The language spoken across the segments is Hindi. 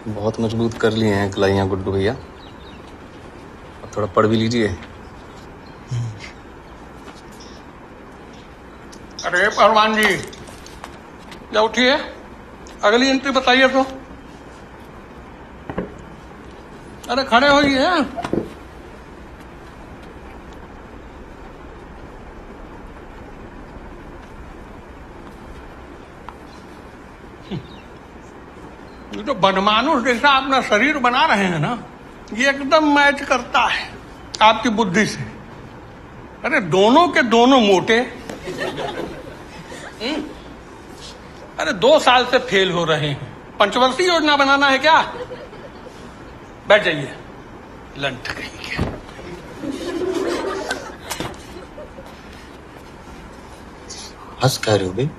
बहुत मजबूत कर लिए हैं कलाइयाँ गुड्डू भैया। अब थोड़ा पढ़ भी लीजिए। अरे पहलवान जी, या उठिए, अगली एंट्री बताइए तो। अरे खड़े होइए। ये जो बनमानुष जैसा अपना शरीर बना रहे हैं ना, ये एकदम मैच करता है आपकी बुद्धि से। अरे दोनों के दोनों मोटे। अरे 2 साल से फेल हो रहे हैं। पंचवर्षीय योजना बनाना है क्या? बैठ जाइए, लंठ कहीं क्या। हंस कह रहे हो बे?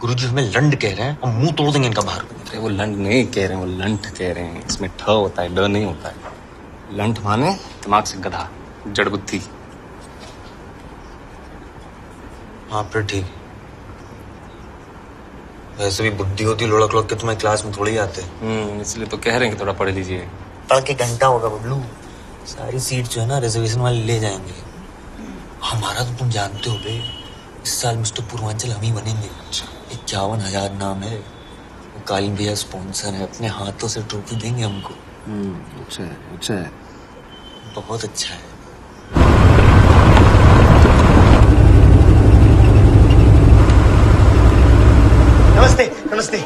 गुरुजी हमें लंड कह रहे हैं और मुंह तोड़ देंगे इनका बाहर। अरे वो लंड नहीं कह रहे हैं, वो लंठ कह रहे हैं। इसमें ठ होता है, ड नहीं होता है। लंठ माने दिमाग से गधा, जड़ बुद्धि। हाँ फिर ठीक। वैसे भी बुद्धि होती लोड़क लोग के तुम्हें क्लास में थोड़ी ही आते। इसलिए तो कह रहे हैं कि थोड़ा पढ़ लीजिए। पढ़ के घंटा होगा बबलू। सारी सीट जो है ना रिजर्वेशन वाले ले जाएंगे। हमारा तो तुम जानते हो बे, इस साल मिस्टर पूर्वांचल हम ही बनेंगे। 51,000 नाम है। वो कालीन भैया स्पॉन्सर है, अपने हाथों से ट्रॉफी देंगे हमको। अच्छा है, अच्छा है। बहुत अच्छा है। नमस्ते नमस्ते।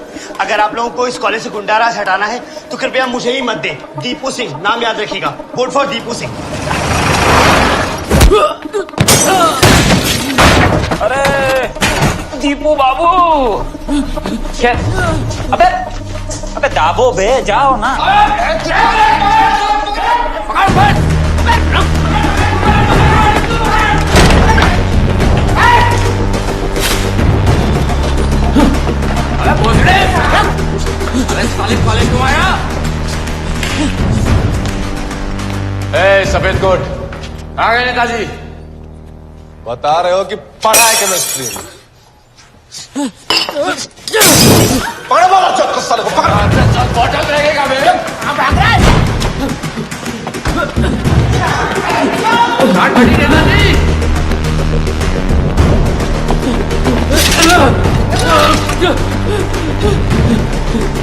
अगर आप लोगों को इस कॉलेज से गुंडाराज हटाना है तो कृपया मुझे ही मत दें। दीपू सिंह नाम याद रखिएगा। Vote for Deepu Singh. अरे दीपू बाबू, क्या? अबे दाबो बे, जाओ ना। सफेद कोट आ गए नेताजी। बता रहे हो कि पढ़ा है केमिस्ट्री। पकड़ बोलो, चल साले को पकड़। बॉटल रहेगा मेरे। घाट भटी नेताजी।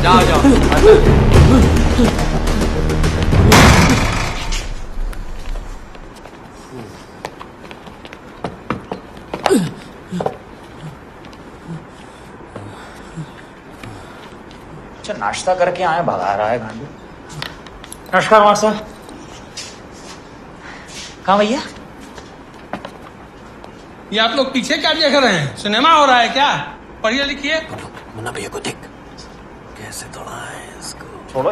जाओ जाओ। नाश्ता करके आए, भगा रहा है गांडू। नमस्कार मास्टर। कहाँ भैया? ये आप लोग पीछे क्या देख रहे हैं? सिनेमा हो रहा है क्या? पढ़िए लिखिए। मुन्ना भैया को देख कैसे तोड़ा है इसको। छोड़ो,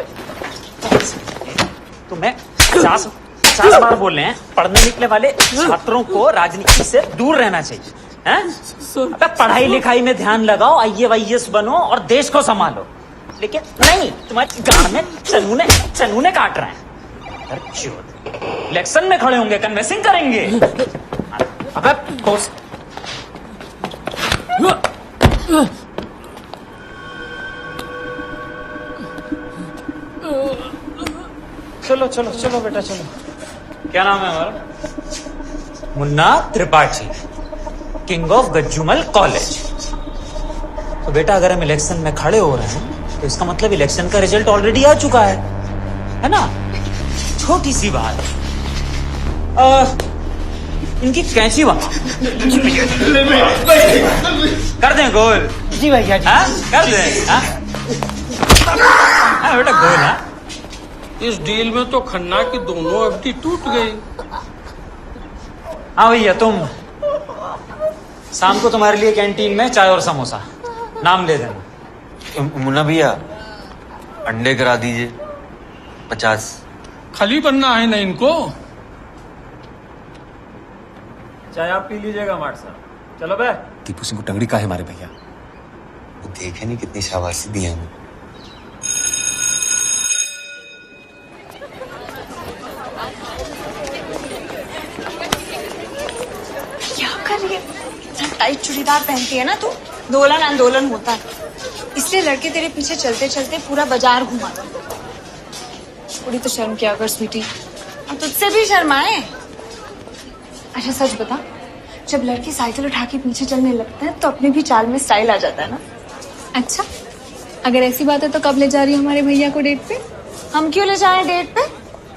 तुम्हें 50 बार बोल रहे हैं, पढ़ने निकले वाले छात्रों को राजनीति से दूर रहना चाहिए। हैं? अबे पढ़ाई लिखाई में ध्यान लगाओ, IAS बनो और देश को संभालो। लेकिन नहीं, तुम्हारे गांड में चनूने काट रहे हैं। इलेक्शन में खड़े होंगे, कन्वेंसिंग करेंगे। अबे ठोस। चलो चलो चलो बेटा चलो। क्या नाम है हमारा? Munna Tripathi, king of Gajjumal college. तो बेटा अगर हम इलेक्शन में खड़े हो रहे हैं तो इसका मतलब इलेक्शन का रिजल्ट ऑलरेडी आ चुका है ना? छोटी सी बात। इनकी कैंची वहां कर दें गोल। जी भैया जी। कर दें। बेटा गोल है। इस डील में तो खन्ना की दोनों अवधि टूट गई। हाँ भैया, तुम शाम को तुम्हारे लिए कैंटीन में चाय और समोसा, नाम ले देना। मुन्ना भैया अंडे करा दीजिए 50। खाली बनना है ना इनको। चाय आप पी लीजिएगा मार्ट साहब। चलो बे। दीपू सिंह को टंगड़ी का है हमारे भैया। वो देखे नहीं कितनी शाबाशी दी है हमें। क्या कर रही है? टाइट चूड़ीदार पहनती है ना तू, दोलन आंदोलन होता है। इसलिए लड़के तेरे पीछे चलते चलते पूरा बाजार घुमा। थोड़ी तो शर्म किया कर स्वीटी, अब तुझसे भी शर्माए। अच्छा सच बता, जब लड़के साइकिल उठा के पीछे चलने लगते हैं तो अपने भी चाल में स्टाइल आ जाता है ना। अच्छा, अगर ऐसी बात है तो कब ले जा रही हो हमारे भैया को डेट पे? हम क्यों ले जाएं डेट पे?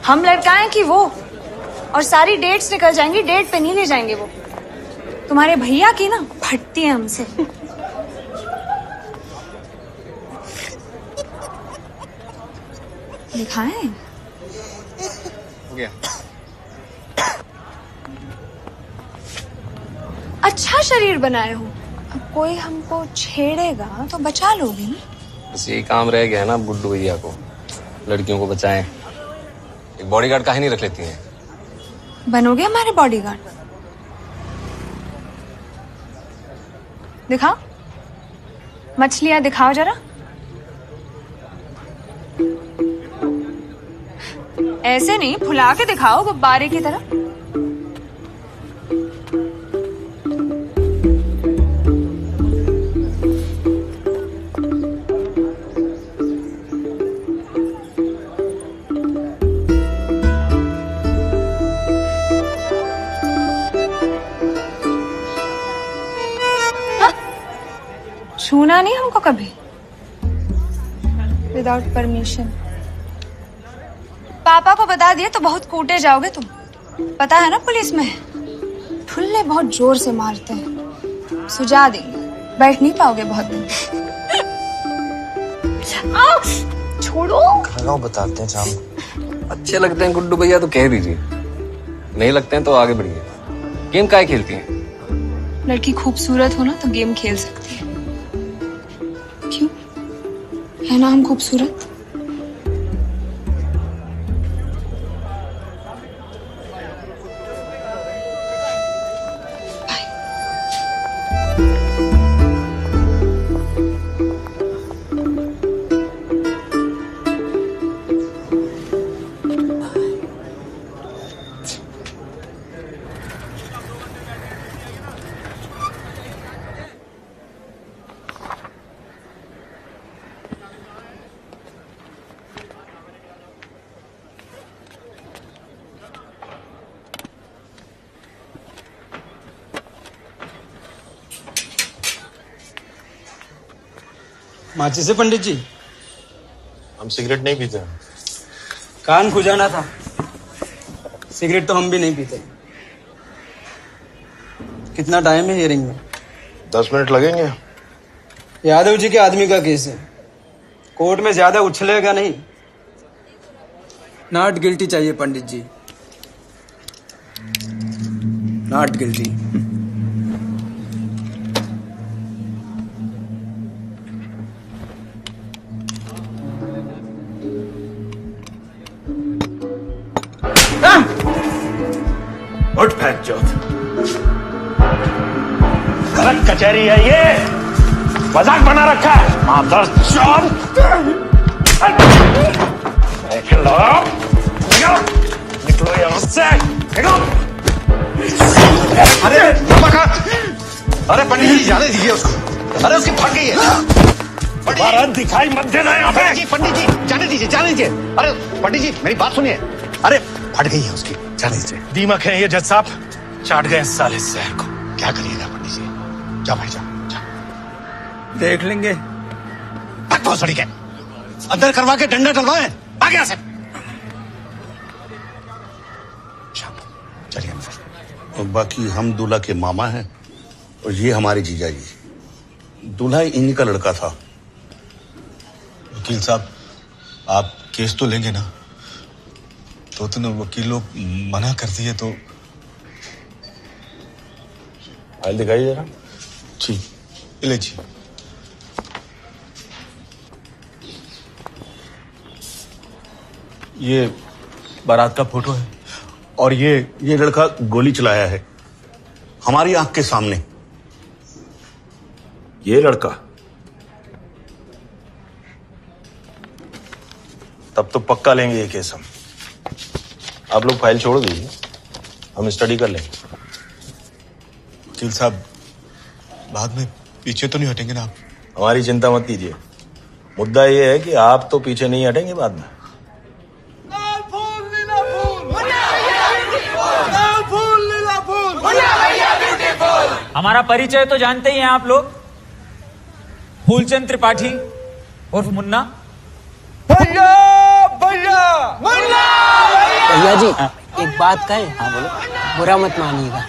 हम लड़काएं कि वो? और सारी डेट्स निकल जाएंगी, डेट पे नहीं ले जाएंगे वो। तुम्हारे भैया की ना फटती है हमसे। दिखाएं? हो गया। अच्छा शरीर बनाए हो, अब कोई हमको छेड़ेगा तो बचा लोगे ना? बस यही काम रह गया है ना गुड्डू भैया को, लड़कियों को बचाएं। एक बॉडीगार्ड काहे नहीं रख लेती हैं? बनोगे हमारे बॉडीगार्ड? दिखाओ, मछलियां दिखाओ जरा। ऐसे नहीं, फुला के दिखाओ गुब्बारे की तरह। छूना नहीं हमको कभी विदाउट परमिशन। पापा को बता दिया तो बहुत कूटे जाओगे तुम, पता है ना पुलिस में ठुल्ले बहुत जोर से मारते हैं, सुझा देंगे, बैठ नहीं पाओगे बहुत दिन। छोड़ो। खाओ, बताते हैं शाम। अच्छे लगते हैं गुड्डू भैया तो कह दीजिए, नहीं लगते हैं तो आगे बढ़िए। गेम काहे खेलती हैं? लड़की खूबसूरत हो ना तो गेम खेल सकती है। क्यों? है ना हम खूबसूरत? माची से पंडित जी, हम सिगरेट नहीं पीते। कान खुजाना था, सिगरेट तो हम भी नहीं पीते। कितना टाइम है हियरिंग में? 10 मिनट लगेंगे। यादव जी के आदमी का केस है, कोर्ट में ज्यादा उछलेगा नहीं। नॉट गिल्टी चाहिए पंडित जी, नॉट गिल्टी। उठ फेंक चौथ, गलत कचहरी है ये, मजाक बना रखा है। मादर चौथ, निकलो यहाँ से, निकलो। अरे अरे पंडित जी जाने दीजिए उसको, अरे उसकी फट गई है। दिखाई मत देना यहाँ पे। पंडित जी जाने दीजिए, जाने दीजिए। अरे पंडित जी मेरी बात सुनिए, अरे फट गई है उसकी, जाने दीजिए। दीमक है ये जज साहब, चाट गए इस साले शहर को। क्या करिएगा पंडित जी? जाओ भाई जाओ। देख लेंगे। सड़ी के अंदर करवा के डंडा डलवाए, आगे यहाँ से। चलिए अंदर। और बाकी हम दूल्हा के मामा हैं और ये हमारे जीजा जी। दूल्हा इन्हीं का लड़का था। वकील साहब आप केस तो लेंगे ना? तो ना वकील लोग मना कर दिए तो फाइल दिखाइए जरा। जी ले जी। ये बारात का फोटो है और ये लड़का गोली चलाया है हमारी आंख के सामने। ये लड़का? तब तो पक्का लेंगे ये केस हम। आप लोग फाइल छोड़ दीजिए, हम स्टडी कर लेंगे। वकील साहब बाद में पीछे तो नहीं हटेंगे ना आप? हमारी चिंता मत कीजिए, मुद्दा ये है कि आप तो पीछे नहीं हटेंगे बाद में। हमारा परिचय तो जानते ही हैं आप लोग, फूलचंद त्रिपाठी उर्फ मुन्ना। भैया जी एक बात कहे। हाँ बोलो। बुरा मत मानिएगा,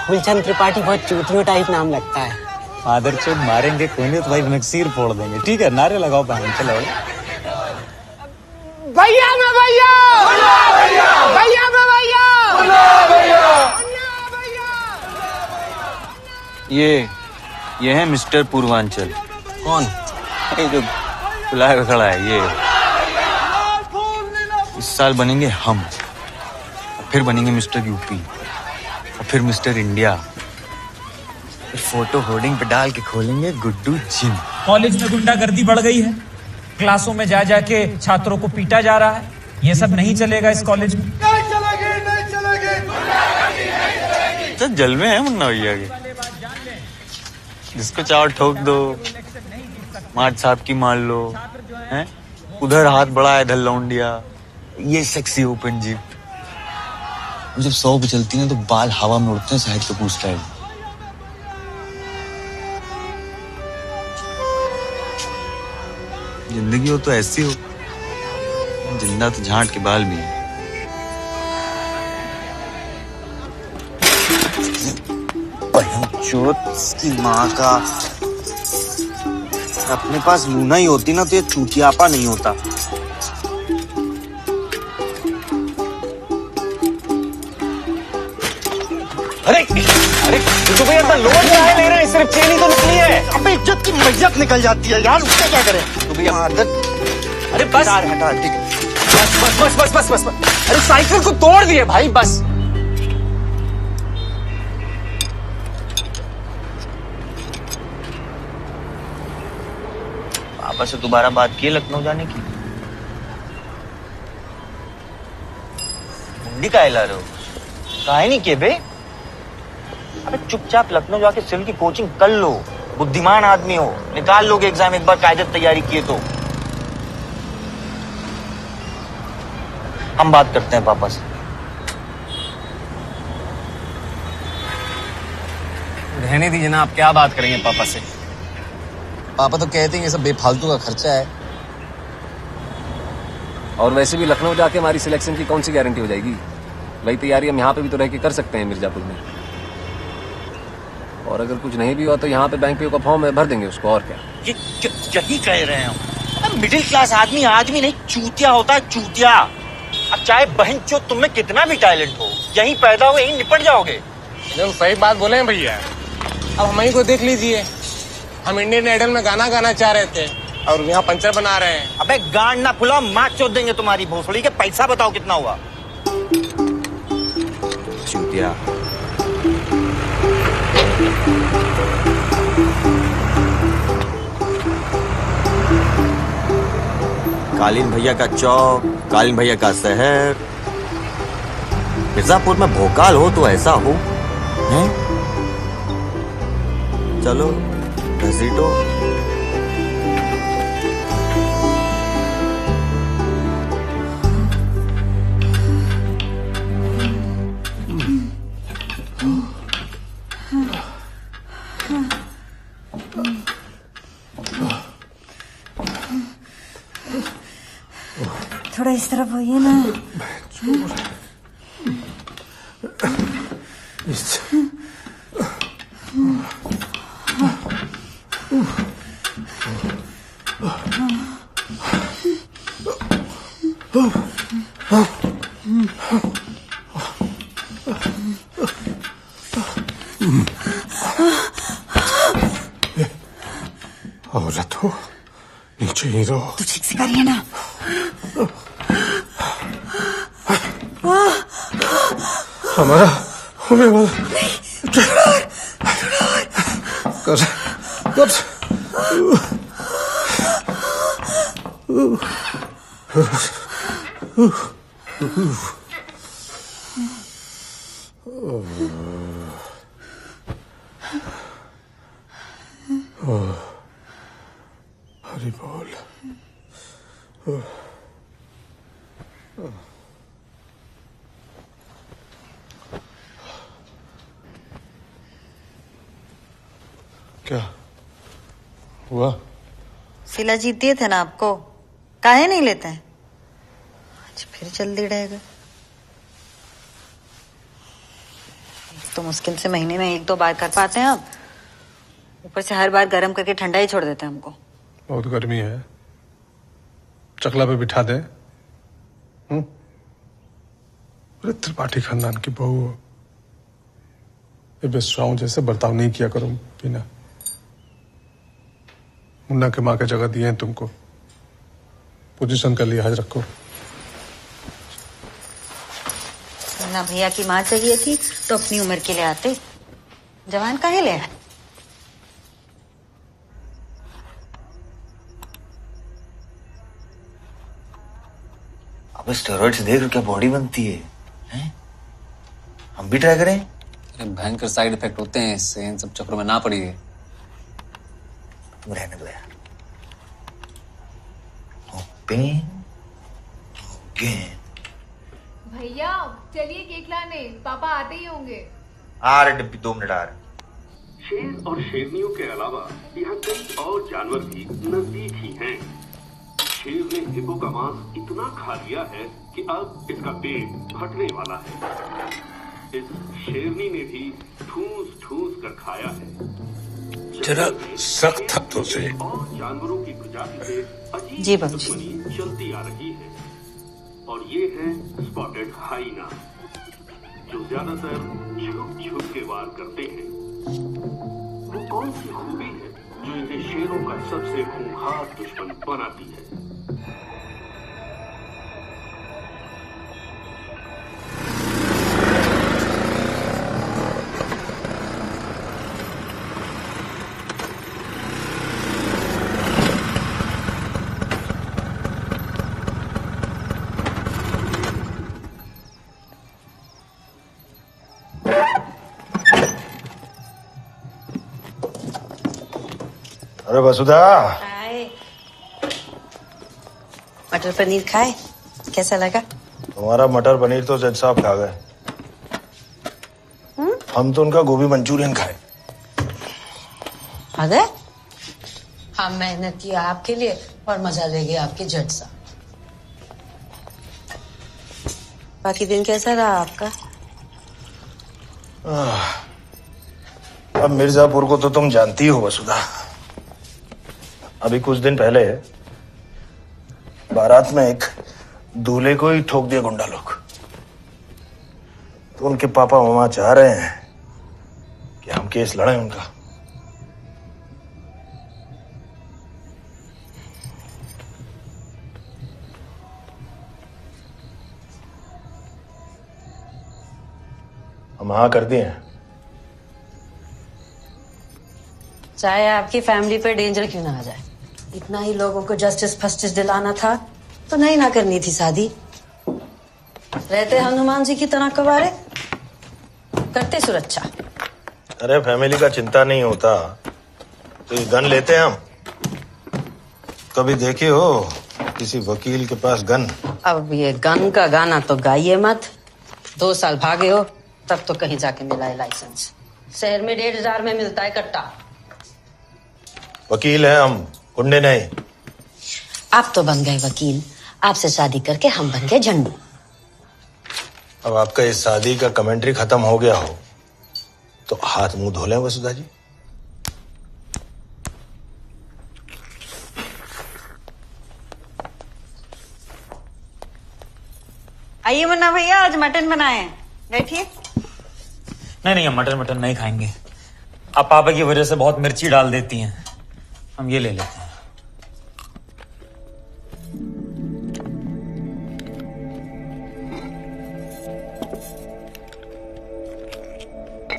फूलचंद त्रिपाठी बहुत चूतियों टाइप नाम लगता है। फादर चोट मारेंगे कोई नहीं तो भाई नक्सीर फोड़ देंगे। ठीक है, नारे लगाओ बहन, चलो। भैया मैं भैया, भैया मैं भैया। ये है मिस्टर पूर्वांचल। कौन? ये जो बुलाया खड़ा है ये। इस साल बनेंगे हम, फिर बनेंगे मिस्टर यूपी, और फिर मिस्टर इंडिया, फिर फोटो होर्डिंग पे डाल के खोलेंगे गुड्डू जिम। कॉलेज में गुंडागर्दी बढ़ गई है, क्लासों में जा जाके छात्रों को पीटा जा रहा है। ये सब नहीं चलेगा इस कॉलेज में। नहीं चलेगी, नहीं चलेगी। तो जलवे हैं मुन्ना भैया के, जिसको चाव ठोक दो, मार्ट साहब की मान लो, हैं? उधर हाथ बढ़ाया, इधर लौंडिया, ये सेक्सी ओपन जीप। जब 100 पे चलती है तो बाल हवा में उड़ते हैं, शाहिद कपूर स्टाइल। जिंदगी हो तो ऐसी हो, जिंदा तो झांट के बाल भी है। चोट की माँ का, अपने पास लूना ही होती ना तो ये चूतियापा नहीं होता। अरे अरे तो भैया तो लोड नहीं ले रहे हैं, सिर्फ चेन ही तो निकली है। अबे इज्जत की मैयत निकल जाती है यार, उससे क्या करें? तो भैया आदत। अरे बस हटा, ठीक है। बस। अरे साइकिल को तोड़ दिए भाई, बस। पापा से दोबारा बात की लखनऊ जाने की? मुंडी काहे ला रहे हो? काहे नहीं किए बे? अबे चुपचाप लखनऊ जाके सिविल की कोचिंग कर लो। बुद्धिमान आदमी हो, निकाल लोगे एग्जाम एक बार कायदे तैयारी किए तो। हम बात करते हैं पापा से। रहने दीजिए ना, आप क्या बात करेंगे पापा से? पापा तो कहते हैं ये सब बेफालतू का खर्चा है। और वैसे भी लखनऊ जाके हमारी सिलेक्शन की कौन सी गारंटी हो जाएगी? वही तैयारी हम यहाँ पे भी तो रह के कर सकते हैं मिर्जापुर में। और अगर कुछ नहीं भी हुआ तो यहाँ पे बैंक पे का फॉर्म है, भर देंगे उसको, और क्या। यही कह रहे हैं हम। मिडिल क्लास आदमी आदमी नहीं, चूतिया होता है, चूतिया। अब चाहे बहन चो तुम में कितना भी टैलेंट हो, यहीं पैदा हो यहीं निपट जाओगे। एकदम सही बात बोले हैं भैया। अब हम ही को देख लीजिए, हम इंडियन आइडल में गाना गाना चाह रहे थे और यहाँ पंचर बना रहे हैं। अबे गांड ना फुलाओ, मार चोद देंगे तुम्हारी भोसड़ी के। पैसा बताओ कितना हुआ? चूतिया। कालीन भैया का चौक, कालीन भैया का शहर। मिर्जापुर में भोकाल हो तो ऐसा हो, हैं? चलो घसीटो। थोड़ा इस तरफ होइए ना। औरत हो, नीचे ही रहो। तो ठीक से करिए ना। हमारा होने वाला कर हरि बोल। क्या हुआ? सिला जीत दिए थे ना आपको, काहे नहीं लेते हैं? आज फिर जल्दी रहेगा। तो मुश्किल से महीने में 1-2 बार कर पाते हैं आप, ऊपर से हर बार गर्म करके ठंडा ही छोड़ देते हैं हमको। बहुत गर्मी है, चकला पे बिठा दे। अरे त्रिपाठी खानदान की बहू हो, ये बेस्वाओं जैसे बर्ताव नहीं किया करो बिना। मुन्ना के माँ के जगह दिए हैं तुमको, पोजीशन का लिहाज रखो। मुन्ना भैया की माँ चाहिए थी तो अपनी उम्र के लिए आते, जवान काहे ले आए? अब स्टेरॉइड्स देख क्या बॉडी बनती है, हैं? हम भी ट्राई करें? अरे भयंकर साइड इफेक्ट होते हैं इससे, इन सब चक्रों में ना पड़िए। तुम रहने दो यार। पेन भैया चलिए केक लाने, पापा आते ही होंगे। आ रहे डिब्बी, 2 मिनट आ रहे। शेर और शेरनियों के अलावा यहाँ कई और जानवर भी नजदीक ही हैं। शेर ने हिप्पो का मांस इतना खा लिया है कि अब इसका पेट फटने वाला है। इस शेरनी ने भी ठूस ठूस कर खाया है। जरा सख्त हाथों से। और जानवरों की प्रजाति से अजीब जी बाबूजी। दुश्मनी चलती आ रही है, और ये है स्पॉटेड हाइना, जो ज्यादातर छुप छुप के वार करते हैं। वो कौन सी खूबी है जो इन्हें शेरों का सबसे खूंखार दुश्मन बनाती है? अरे वसुधा, मटर पनीर खाए, कैसा लगा? तुम्हारा मटर पनीर तो जज साहब खा गए। हम तो उनका गोभी मंचूरियन खाए। आ गए? हम मेहनत किया आपके लिए और मजा ले गए आपके जज साहब। बाकी दिन कैसा रहा आपका? अब मिर्जापुर को तो तुम जानती हो वसुधा। अभी कुछ दिन पहले बारात में एक दूल्हे को ही ठोक दिया गुंडा लोग। तो उनके पापा मामा चाह रहे हैं कि हम केस लड़ें उनका। हम हाँ कर दिए हैं। चाहे आपकी फैमिली पे डेंजर क्यों ना आ जाए, इतना ही लोगों को जस्टिस फस्टिस दिलाना था तो नहीं ना करनी थी शादी। रहते हनुमान जी की तरह कवारे, करते सुरक्षा। अरे फैमिली का चिंता नहीं होता तो ये गन लेते हैं हम। कभी देखे हो किसी वकील के पास गन? अब ये गन का गाना तो गाइए मत। 2 साल भागे हो तब तो कहीं जाके मिला है लाइसेंस। शहर में 1,500 में मिलता है कट्टा। वकील हैं हम, गुंडे नहीं। आप तो बन गए वकील, आपसे शादी करके हम बन गए झंडू। अब आपका इस शादी का कमेंट्री खत्म हो गया हो तो हाथ मुंह धो लें वसुधा जी। आइए मुन्ना भैया, आज मटन बनाए हैं, बैठिए। नहीं, हम मटन नहीं खाएंगे। आप पापा की वजह से बहुत मिर्ची डाल देती हैं, हम ये ले लेते हैं।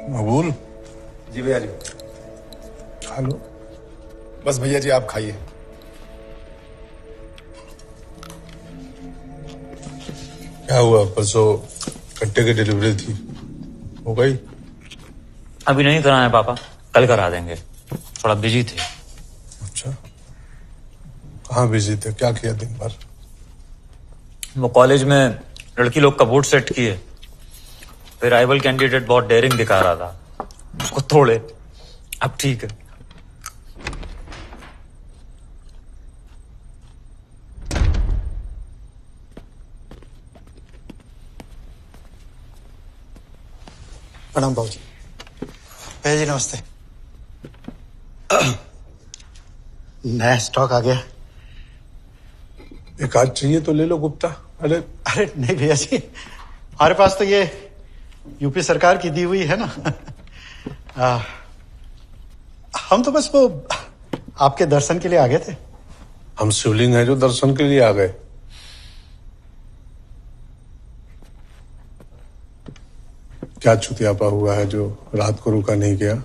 मकबूल जी भैया जी। खा लो। बस भैया जी आप खाइए। क्या हुआ? परसों कट्टे की डिलीवरी थी, हो गई? अभी नहीं कराना पापा, कल करा देंगे, थोड़ा बिजी थे। अच्छा, कहाँ बिजी थे? क्या किया दिन भर? वो कॉलेज में लड़की लोग का वोट सेट किए, फिर राइवल कैंडिडेट बहुत डेयरिंग दिखा रहा था, उसको तोड़े। अब ठीक है। प्रणाम बाबूजी। भैया जी नमस्ते। नया स्टॉक आ गया। एक आध चाहिए तो ले लो गुप्ता। अरे नहीं भैया जी, हमारे पास तो ये यूपी सरकार की दी हुई है ना। हम तो बस वो आपके दर्शन के लिए आ गए थे। हम शिवलिंग है जो दर्शन के लिए आ गए। क्या चुतियापा हुआ है जो रात को रुका नहीं गया?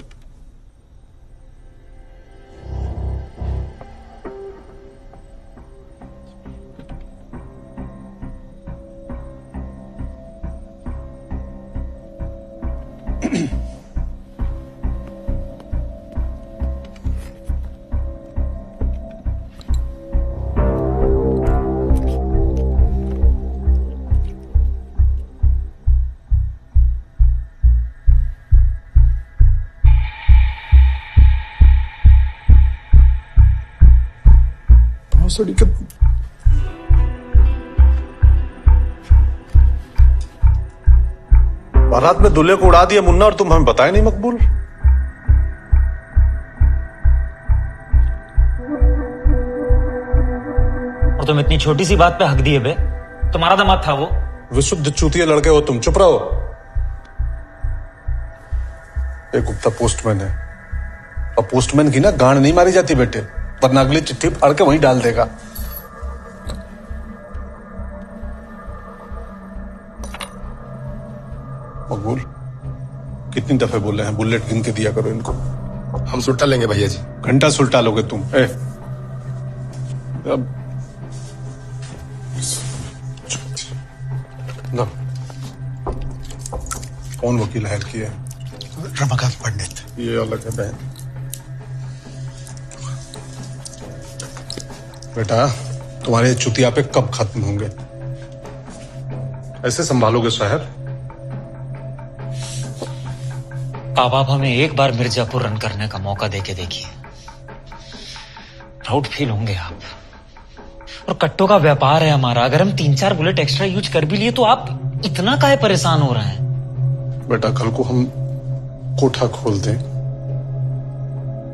बारात में दूल्हे को उड़ा दिया मुन्ना और तुम हमें बताए नहीं मकबूल। और तुम इतनी छोटी सी बात पे हक दिए बे। तुम्हारा दामाद था वो। विशुद्ध चूतिया लड़के हो तुम, चुप रहो। एक गुप्ता पोस्टमैन है और पोस्टमैन की ना गांड नहीं मारी जाती बेटे, वरना अगली चिट्ठी फाड़ के वहीं डाल देगा। मकबूल कितनी दफे बोले हैं बुलेट गिन के दिया करो इनको। हम सुलटा लेंगे भैया जी। घंटा सुलटा लोगे तुम। अब ना कौन वकील हायर किया है? रमाकांत पंडित। ये अलग है बहन। बेटा तुम्हारे चुतिया पे कब खत्म होंगे? ऐसे संभालोगे शहर? आप हमें एक बार मिर्जापुर रन करने का मौका देके देखिए, प्राउड फील होंगे आप। और कट्टों का व्यापार है हमारा, अगर हम 3-4 बुलेट एक्स्ट्रा यूज कर भी लिए तो आप इतना काहे परेशान हो रहे हैं? बेटा कल को हम कोठा खोल दें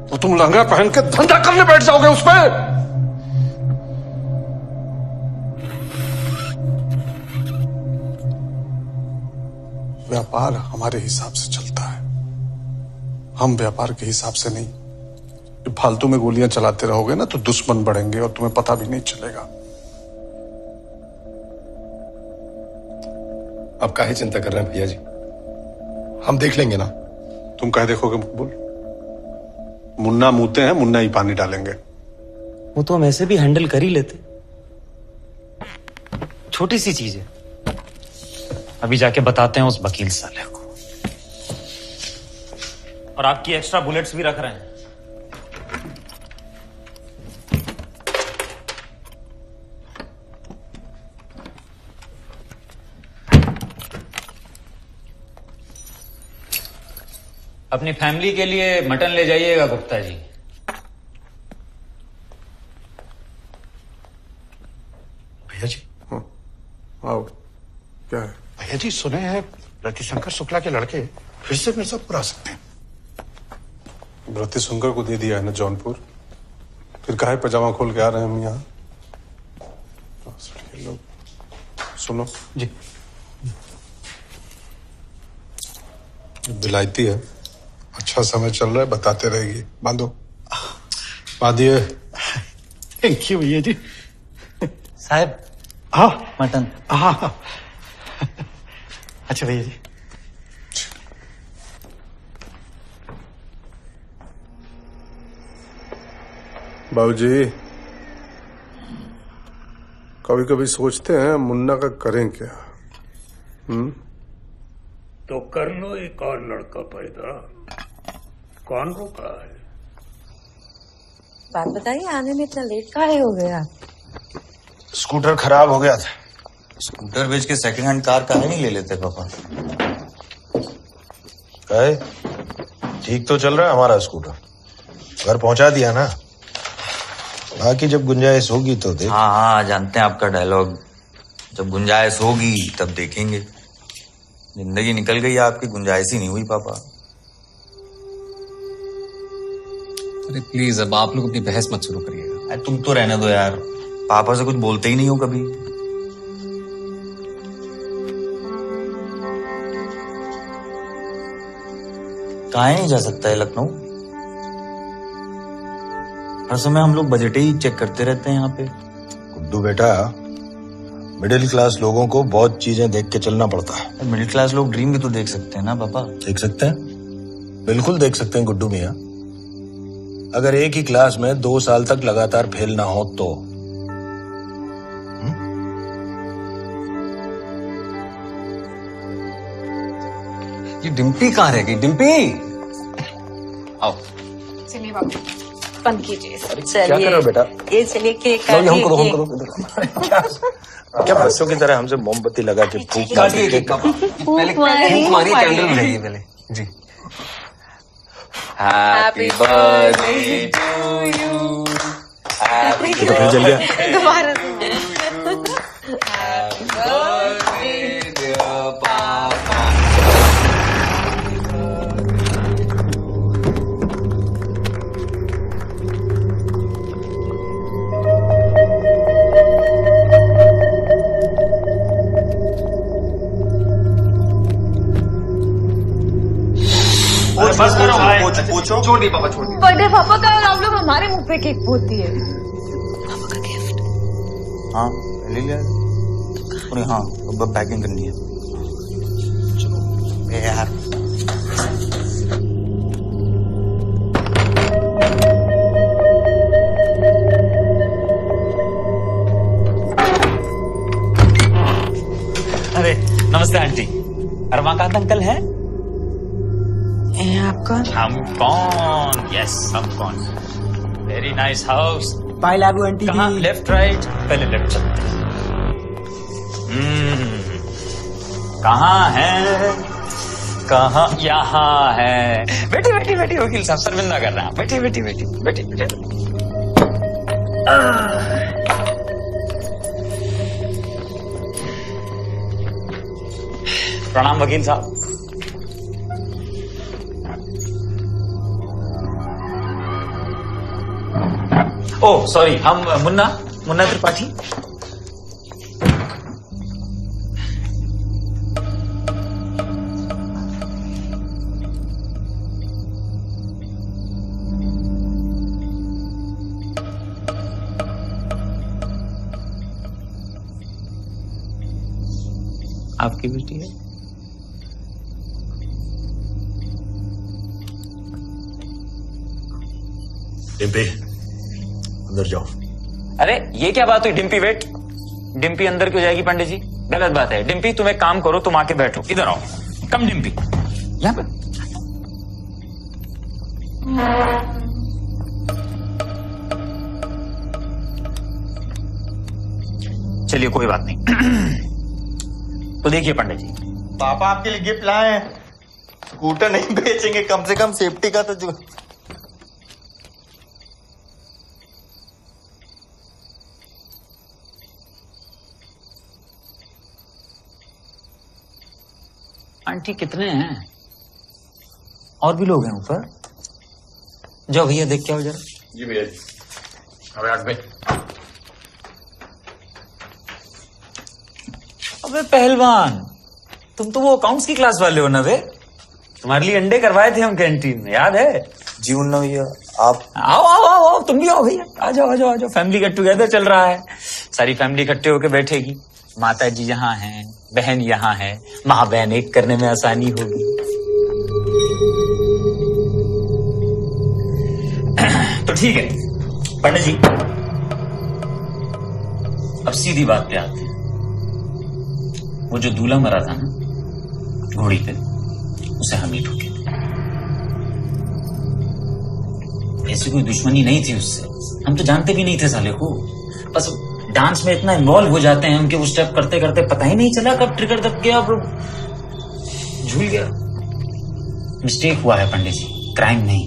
तो तुम लहंगा पहन के धंधा करने बैठ जाओगे उसमें। व्यापार हमारे हिसाब से चलता है, हम व्यापार के हिसाब से नहीं। फालतू में गोलियां चलाते रहोगे ना तो दुश्मन बढ़ेंगे और तुम्हें पता भी नहीं चलेगा। आप काहे चिंता कर रहे हैं भैया जी, हम देख लेंगे ना। तुम काहे देखोगे मकबूल? मुन्ना मुते हैं, मुन्ना ही पानी डालेंगे। वो तो हम ऐसे भी हैंडल कर ही लेते, छोटी सी चीज है। अभी जाके बताते हैं उस वकील साले को। और आपकी एक्स्ट्रा बुलेट्स भी रख रहे हैं। अपनी फैमिली के लिए मटन ले जाइएगा गुप्ता जी। भैया जी। आओ। क्या है? भैया जी सुने हैं रतिशंकर शुक्ला के लड़के फिर से मिर्जापुर आ सकते हैं। रतिशंकर को दे दिया है ना जौनपुर, फिर काहे पजामा खोल के आ रहे हैं हम यहाँ? सुनो जी, विलायती है, अच्छा समय चल रहा है, बताते रहेगी। बांधो। बांधिए। थैंक यू भैया जी। साहब हाँ मटन। हाँ अच्छा भैया जी। बाबूजी कभी कभी सोचते हैं मुन्ना का करें क्या? तो कर लो एक और लड़का पैदा, कौन रोका है? बात बताइए, आने में इतना लेट काहे हो गया? स्कूटर खराब हो गया था, स्कूटर बेच के सेकंड हैंड कार काहे नहीं ले लेते पापा? कहे ठीक तो चल रहा है हमारा स्कूटर, घर पहुंचा दिया ना, बाकी जब गुंजाइश होगी तो देख। हाँ हाँ, जानते हैं आपका डायलॉग, जब गुंजाइश होगी तब देखेंगे। जिंदगी निकल गई, आपकी गुंजाइश ही नहीं हुई पापा। अरे प्लीज अब आप लोग अपनी बहस मत शुरू करिएगा। तुम तो रहने दो यार, पापा से कुछ बोलते ही नहीं हो कभी। कहाँ नहीं जा सकता है लखनऊ? हर समय हम लोग बजट ही चेक करते रहते हैं यहाँ पे। गुड्डू बेटा, मिडिल क्लास लोगों को बहुत चीजें देख के चलना पड़ता है। मिडिल क्लास लोग ड्रीम भी तो देख सकते हैं ना पापा। देख सकते हैं, बिल्कुल देख सकते हैं गुड्डू मियाँ। अगर एक ही क्लास में 2 साल तक लगातार फेल ना हो तो। ये डिम्पी कहाँ रह गई? डिम्पी आओ। चलिए बाबू, बंद कीजिए। क्या कर रहे हो बेटा? ये चलिए केक क्या बच्चों की तरह हमसे मोमबत्ती लगा के फूक पहले फूक मारिए, कैंडल बुझाइए पहले जी। Happy birthday to you. तो फिर जल गया। दोबारा बस करो भाई, पूछो। छोड़ दी पापा, छोड़ दी। बर्थडे पापा का और आप लोग हमारे मुंह पे केक फोड़ती है। हाँ ले लिया। अरे हाँ, अब पैकिंग करनी है। चलो यार। अरे नमस्ते आंटी। रमाकांत अंकल हैं? आप कौन? हम कौन? यस हम कौन। Very nice house. बाय लागू आंटी। कहाँ? Left right? पहले लेफ्ट चलते हैं। कहाँ है? कहाँ? यहाँ है। बैठी बैठी बैठी, वकील साहब शर्मिंदा कर रहा है। बैठी बैठी बैठी बैठी बैठी। प्रणाम वकील साहब। ओह सॉरी, हम मुन्ना त्रिपाठी। आपकी बेटी है? डिम्पी अंदर जाओ। अरे ये क्या बात हुई? डिम्पी वेट। डिम्पी अंदर क्यों जाएगी पंडित जी? गलत बात है। डिम्पी तुम एक काम करो, तुम आके बैठो। इधर आओ। कम डिम्पी यहाँ पर। चलिए कोई बात नहीं। तो देखिए पंडित जी, पापा आपके लिए गिफ्ट लाए हैं। स्कूटर नहीं बेचेंगे, कम से कम सेफ्टी का तो जो। आंटी कितने हैं? और भी लोग हैं ऊपर? जाओ भैया देख के आओ जरा। जी भैया जी। अबे आगे। अबे पहलवान, तुम तो वो अकाउंट्स की क्लास वाले हो ना बे? तुम्हारे लिए अंडे करवाए थे हम कैंटीन में, याद है? जी मुन्ना भैया आप आओ आओ आओ आओ, तुम भी आओ भैया। आ जाओ आ जाओ आ जाओ। फैमिली गेट टुगेदर चल रहा है, सारी फैमिली इकट्ठे होकर बैठेगी। माता जी यहाँ हैं, बहन यहाँ है, माँ बहन एक करने में आसानी होगी। तो ठीक है पंडित जी, अब सीधी बात पे आते हैं। वो जो दूल्हा मरा था ना घोड़ी पे, उसे हम ही ठोके। ऐसी कोई दुश्मनी नहीं थी उससे, हम तो जानते भी नहीं थे साले को। बस डांस में इतना इन्वॉल्व हो जाते हैं, उनके वो स्टेप करते करते पता ही नहीं चला कब ट्रिगर दब गया, झूल गया। मिस्टेक हुआ है पंडित जी, क्राइम नहीं।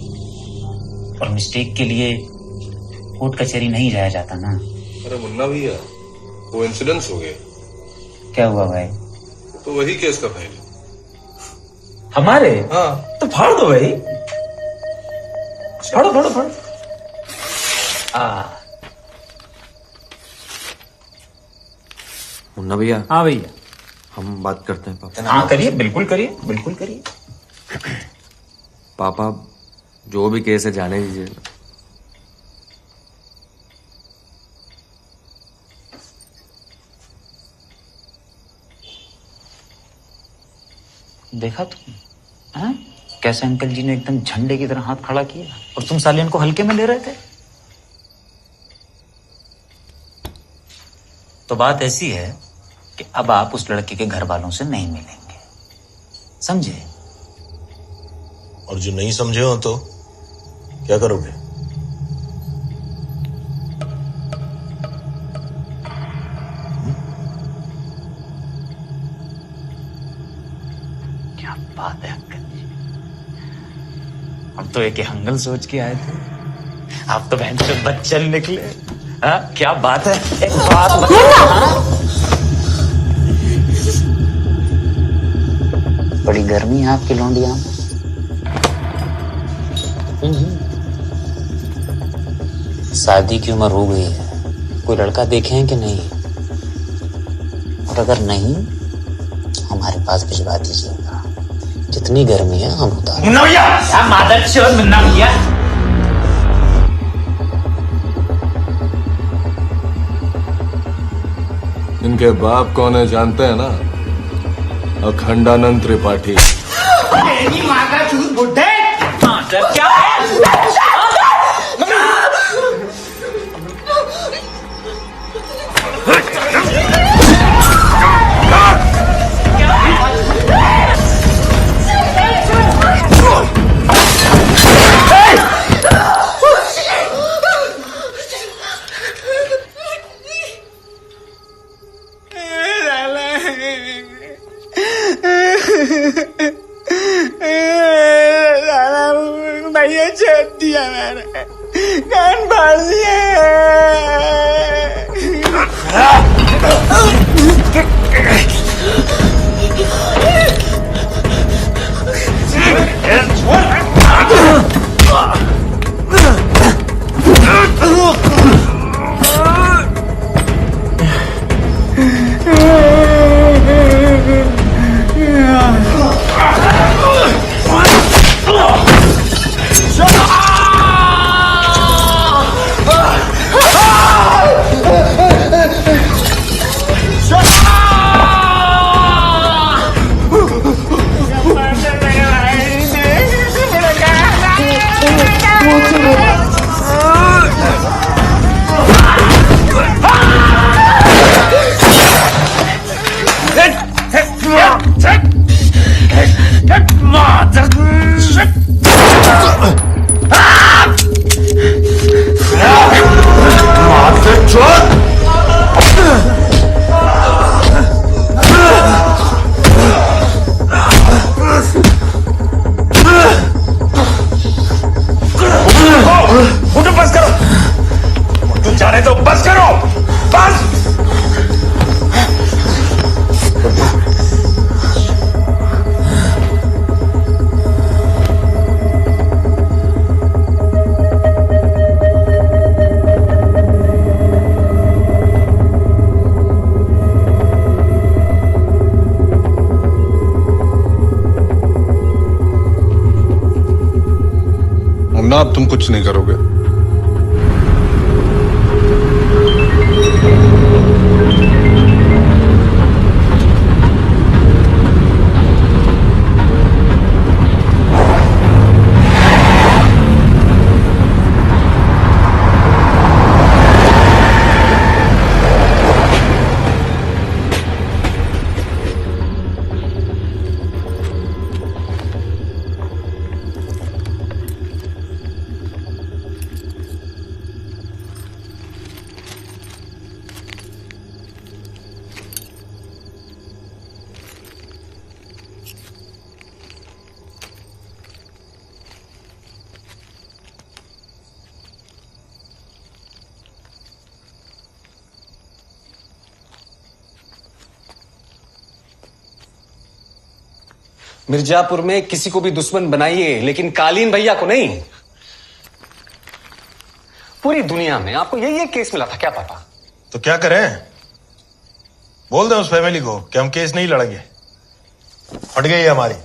और मिस्टेक के लिए कोर्ट कचहरी नहीं जाया जाता ना। अरे मुन्ना भैया, कोइंसिडेंस हो गया। क्या हुआ भाई? तो वही केस का फाइल हमारे। हाँ तो फाड़ दो भाई, फाड़ो फाड़ो फाड़ो। मुन्ना भैया। हाँ भैया, हम बात करते हैं पापा। हाँ करिए, बिल्कुल करिए, बिल्कुल करिए। पापा जो भी केस है जाने दीजिए। देखा तुम, हाँ? कैसे अंकल जी ने एकदम झंडे की तरह हाथ खड़ा किया, और तुम साले इनको हल्के में ले रहे थे। तो बात ऐसी है कि अब आप उस लड़के के घर वालों से नहीं मिलेंगे, समझे? और जो नहीं समझे हो तो क्या करोगे? क्या बात है अंकल जी, हम तो एक हंगल सोच के आए थे, आप तो बहन से बच्चन निकले। हाँ क्या बात है, एक बात बड़ी गर्मी है आपकी लौंडिया। शादी की उम्र हो गई है, कोई लड़का देखे हैं कि नहीं? और अगर नहीं, हमारे पास भिजवा दीजिएगा, जितनी गर्मी है हम उतार। मुन्ना भैया, क्या मादर चोद मुन्ना भैया। इनके बाप कौन है जानते हैं ना? अखंडानंद त्रिपाठी। तेरी माँ का चूत बुड्ढे। क्या भैया छेद दिया मैंने, कान फाड़ दिया। बस करो, तुम जा रहे तो बस करो, बस। मुन्ना, अब तुम कुछ नहीं करोगे। मिर्जापुर में किसी को भी दुश्मन बनाइए, लेकिन कालीन भैया को नहीं। पूरी दुनिया में आपको यही एक केस मिला था क्या पापा? तो क्या करें? बोल दें उस फैमिली को कि हम केस नहीं लड़ेंगे, फट गई है हमारी।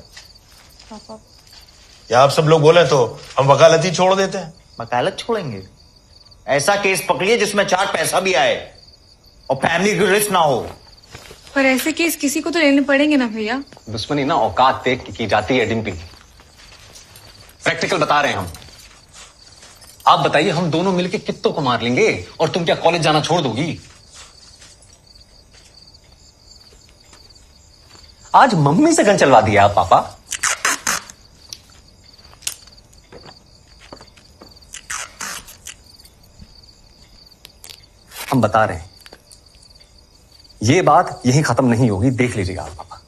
या आप सब लोग बोले तो हम वकालत ही छोड़ देते हैं। वकालत छोड़ेंगे? ऐसा केस पकड़िए जिसमें 4 पैसा भी आए और फैमिली की रिस्क ना हो। पर ऐसे केस किसी को तो लेने पड़ेंगे ना भैया। दुश्मनी ना औकात देख के की जाती है डिम्पी। प्रैक्टिकल बता रहे हैं हम। आप बताइए, हम दोनों मिलके कित्तों को मार लेंगे और तुम क्या कॉलेज जाना छोड़ दोगी? आज मम्मी से गन चलवा दिया आप पापा। हम बता रहे हैं, ये बात यहीं खत्म नहीं होगी, देख लीजिएगा आप पापा।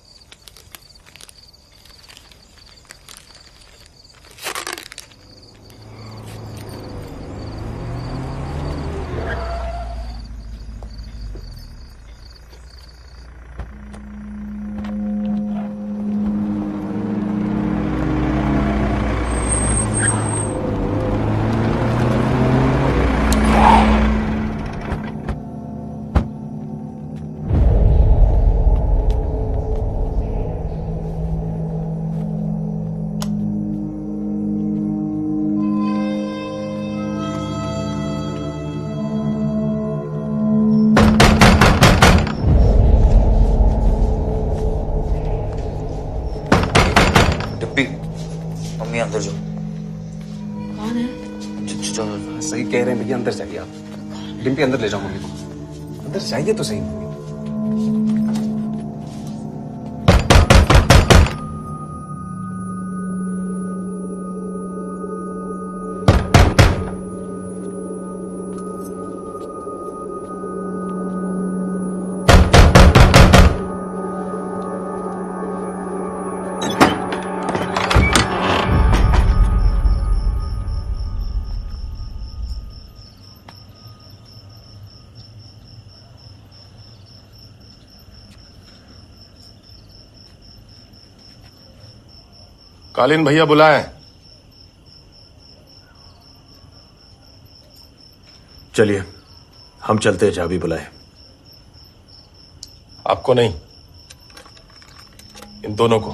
मम्मी अंदर जाओ। कौन है? सही कह रहे हैं भैया, अंदर जाइए आप। डिम्पी अंदर ले जाओ मम्मी को। अंदर जाइए तो सही। कालीन भैया बुलाएं। चलिए हम चलते हैं, चाबी बुलाए। आपको नहीं, इन दोनों को।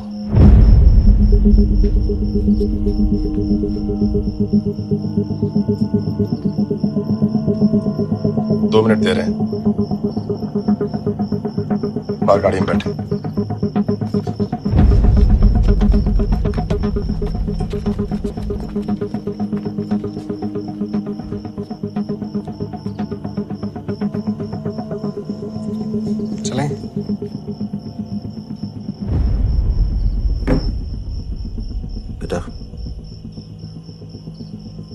दो मिनट दे रहे हैं, बाहर गाड़ी में बैठे। चलें? बेटा,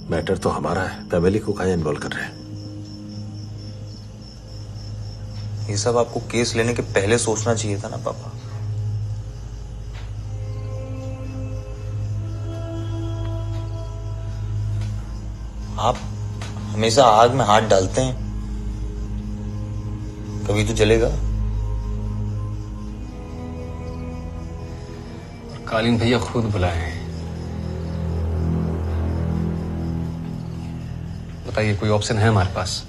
मैटर तो हमारा है, फैमिली को काहे इन्वॉल्व कर रहे हैं? ये सब आपको केस लेने के पहले सोचना चाहिए था ना पापा। आप हमेशा आग में हाथ डालते हैं, कभी तो जलेगा। कालीन भैया खुद बुलाए हैं। बताइए, कोई ऑप्शन है हमारे पास?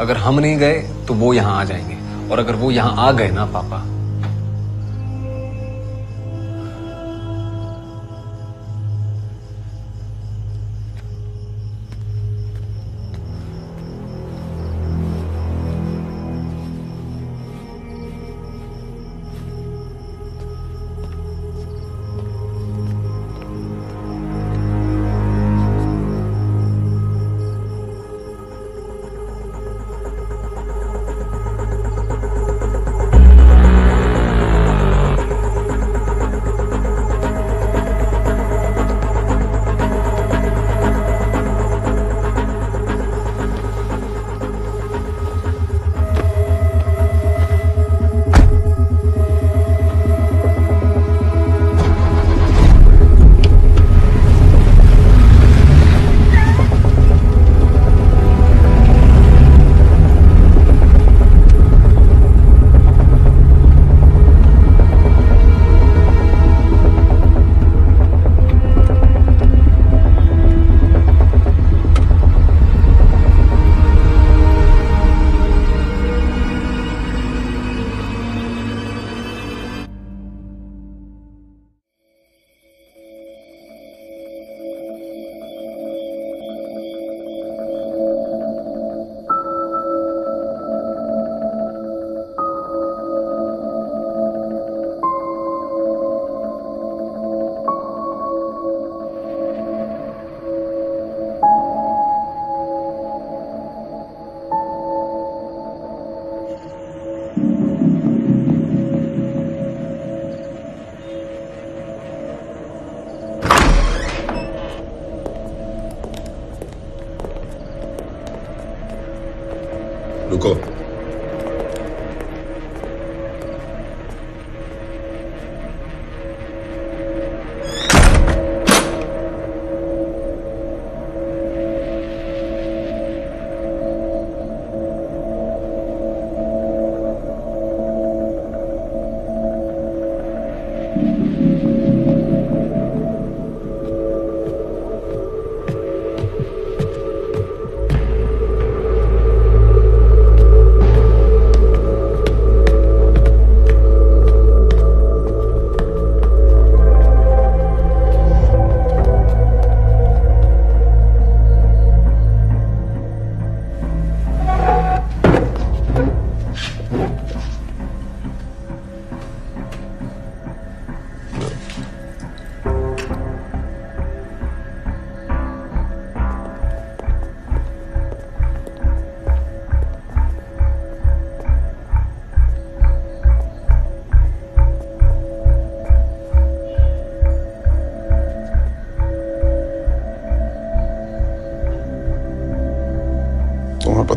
अगर हम नहीं गए तो वो यहां आ जाएंगे, और अगर वो यहां आ गए ना पापा,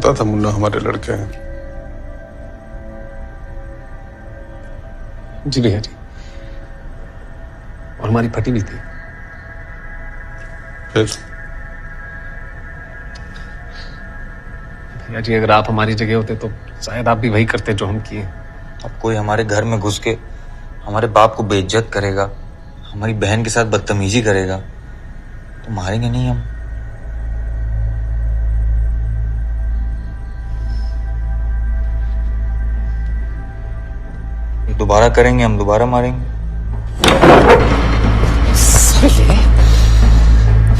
पता था मुन्ना हमारे लड़के हैं। जी भैया जी, और हमारी फटी भी थी। फिर भैया जी, अगर आप हमारी जगह होते तो शायद आप भी वही करते जो हम किए। अब कोई हमारे घर में घुस के हमारे बाप को बेइज्जत करेगा, हमारी बहन के साथ बदतमीजी करेगा, तो मारेंगे नहीं हम? ये दोबारा करेंगे, हम दोबारा मारेंगे। साले,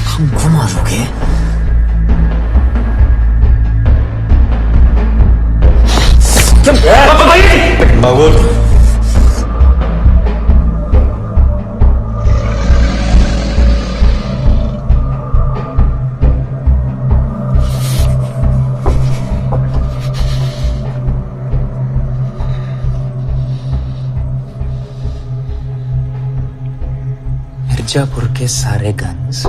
हमको मारोगे? बाबूल, मिर्जापुर के सारे गन्स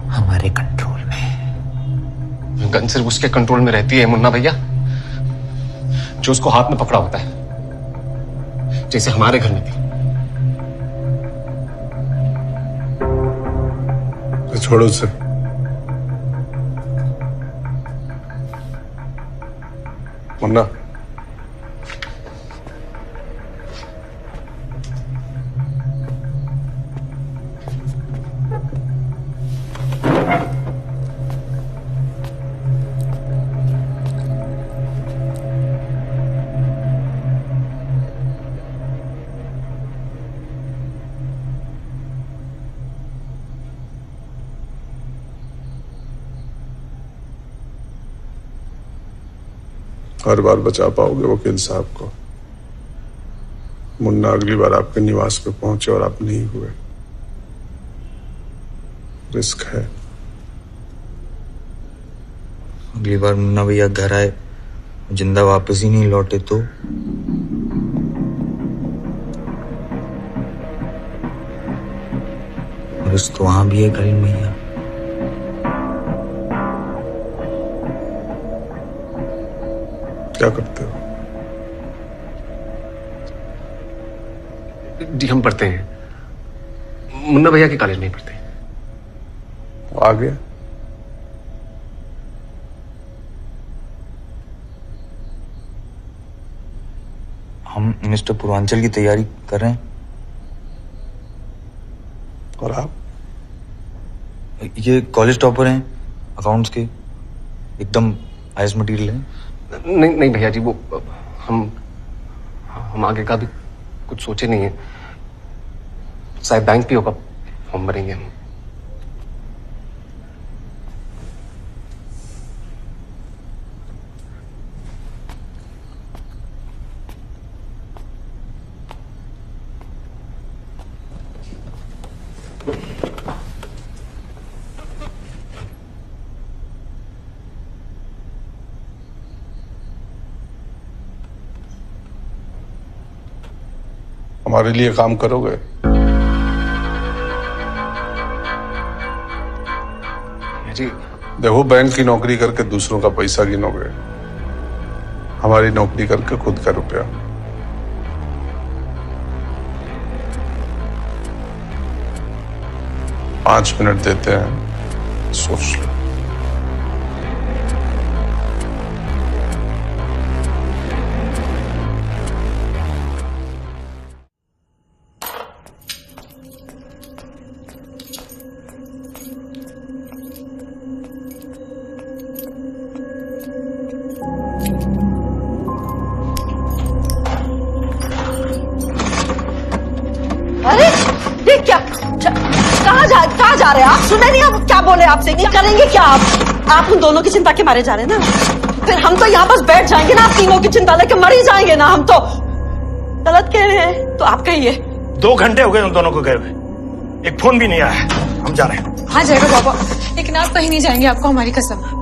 हमारे कंट्रोल में। गन सिर्फ उसके कंट्रोल में रहती है मुन्ना भैया जो उसको हाथ में पकड़ा होता है, जैसे हमारे घर में थी। तो छोड़ो उसे। मुन्ना, हर बार बचा पाओगे वकील साहब को? मुन्ना अगली बार आपके निवास पे पहुंचे और आप नहीं हुए, रिस्क है। अगली बार मुन्ना भैया घर आए, जिंदा वापस ही नहीं लौटे तो? रिस्क तो वहां भी है करीम भैया। क्या करते हो? जी हम पढ़ते हैं, मुन्ना भैया के कॉलेज में ही पढ़ते हैं। वो आ गया? हम मिस्टर पूर्वांचल की तैयारी कर रहे हैं। और आप? ये कॉलेज टॉपर हैं, अकाउंट्स के, एकदम हाईएस्ट मटेरियल है। नहीं नहीं भैया जी, वो हम आगे का भी कुछ सोचे नहीं है। शायद बैंक पीओ का फॉर्म भरेंगे हम। हमारे लिए काम करोगे? जी देखो, बैंक की नौकरी करके दूसरों का पैसा गिनोगे, हमारी नौकरी करके खुद का रुपया। पांच मिनट देते हैं, सोच लो। अरे ये क्या, कहाँ जा रहे हैं आप? सुने नहीं आप क्या बोले आपसे? नहीं करेंगे क्या आप उन दोनों की चिंता के मारे जा रहे हैं ना? फिर हम तो यहाँ बस बैठ जाएंगे ना, आप तीनों की चिंता लेके मर ही जाएंगे ना। हम तो गलत कह रहे हैं तो आप कहिए। 2 घंटे हो गए उन दोनों को गए हुए, एक फोन भी नहीं आया है। हम जा रहे हैं। हाँ जाएगा पापा, लेकिन आप कहीं नहीं जाएंगे, आपको हमारी कसम।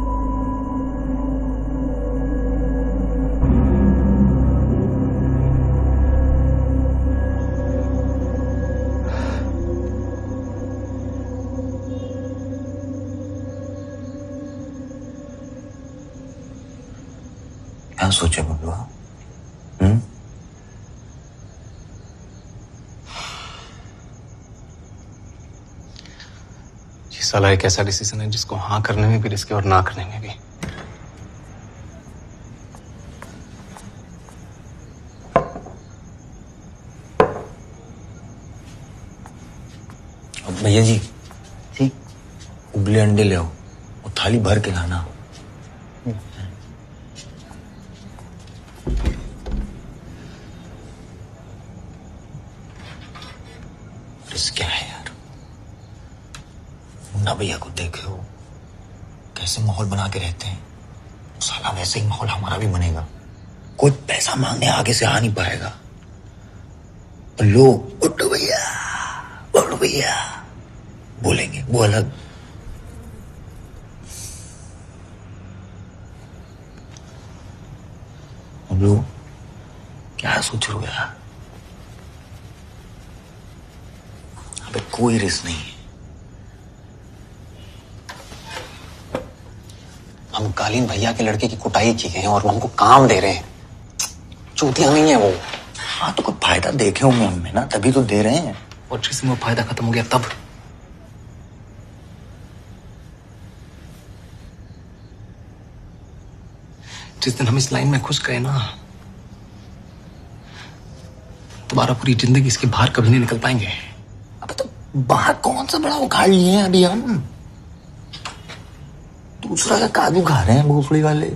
सोचा बबुआ? ये साला एक ऐसा डिसीजन है जिसको हाँ करने में भी रिस्क है और ना करने में भी। अब भैया जी, ठीक, उबले अंडे ले आओ और थाली भर के लाना। रिस्क क्या है यार? मुन्ना भैया को देखे हो कैसे माहौल बना के रहते हैं, साला वैसे ही माहौल हमारा भी बनेगा। कोई पैसा मांगने आगे से आ नहीं पाएगा। लोग उठो भैया, बोलो भैया बोलेंगे, वो अलग। हम लोग क्या सोच रहे हो यार? अबे कोई रिस्क नहीं है। हम कालीन भैया के लड़के की कुटाई की गए हैं और वो हमको काम दे रहे हैं। चूतिया नहीं है वो। हाँ तो कोई फायदा देखे होंगे हमें ना, तभी तो दे रहे हैं। और जिसमें वो फायदा खत्म हो गया तब जिस दिन हम इस लाइन में घुस गए ना, दोबारा पूरी जिंदगी इसके बाहर कभी नहीं निकल पाएंगे। अब तो बाहर कौन सा बड़ा उखाड़ लिए हैं अभी हम? दूसरा का काजू खा रहे हैं भोसड़ी वाले।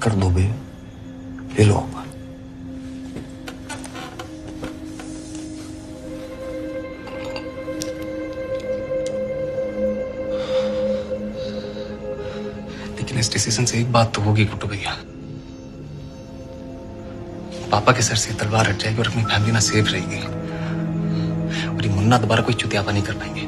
कर दो बे, ले लो आप। लेकिन इस डिसीजन से एक बात तो होगी गुड्डू भैया, पापा के सर से तलवार हट जाएगी और अपनी फैमिली ना सेफ रहेगी और ये मुन्ना दोबारा कोई चुतियापा नहीं कर पाएंगे।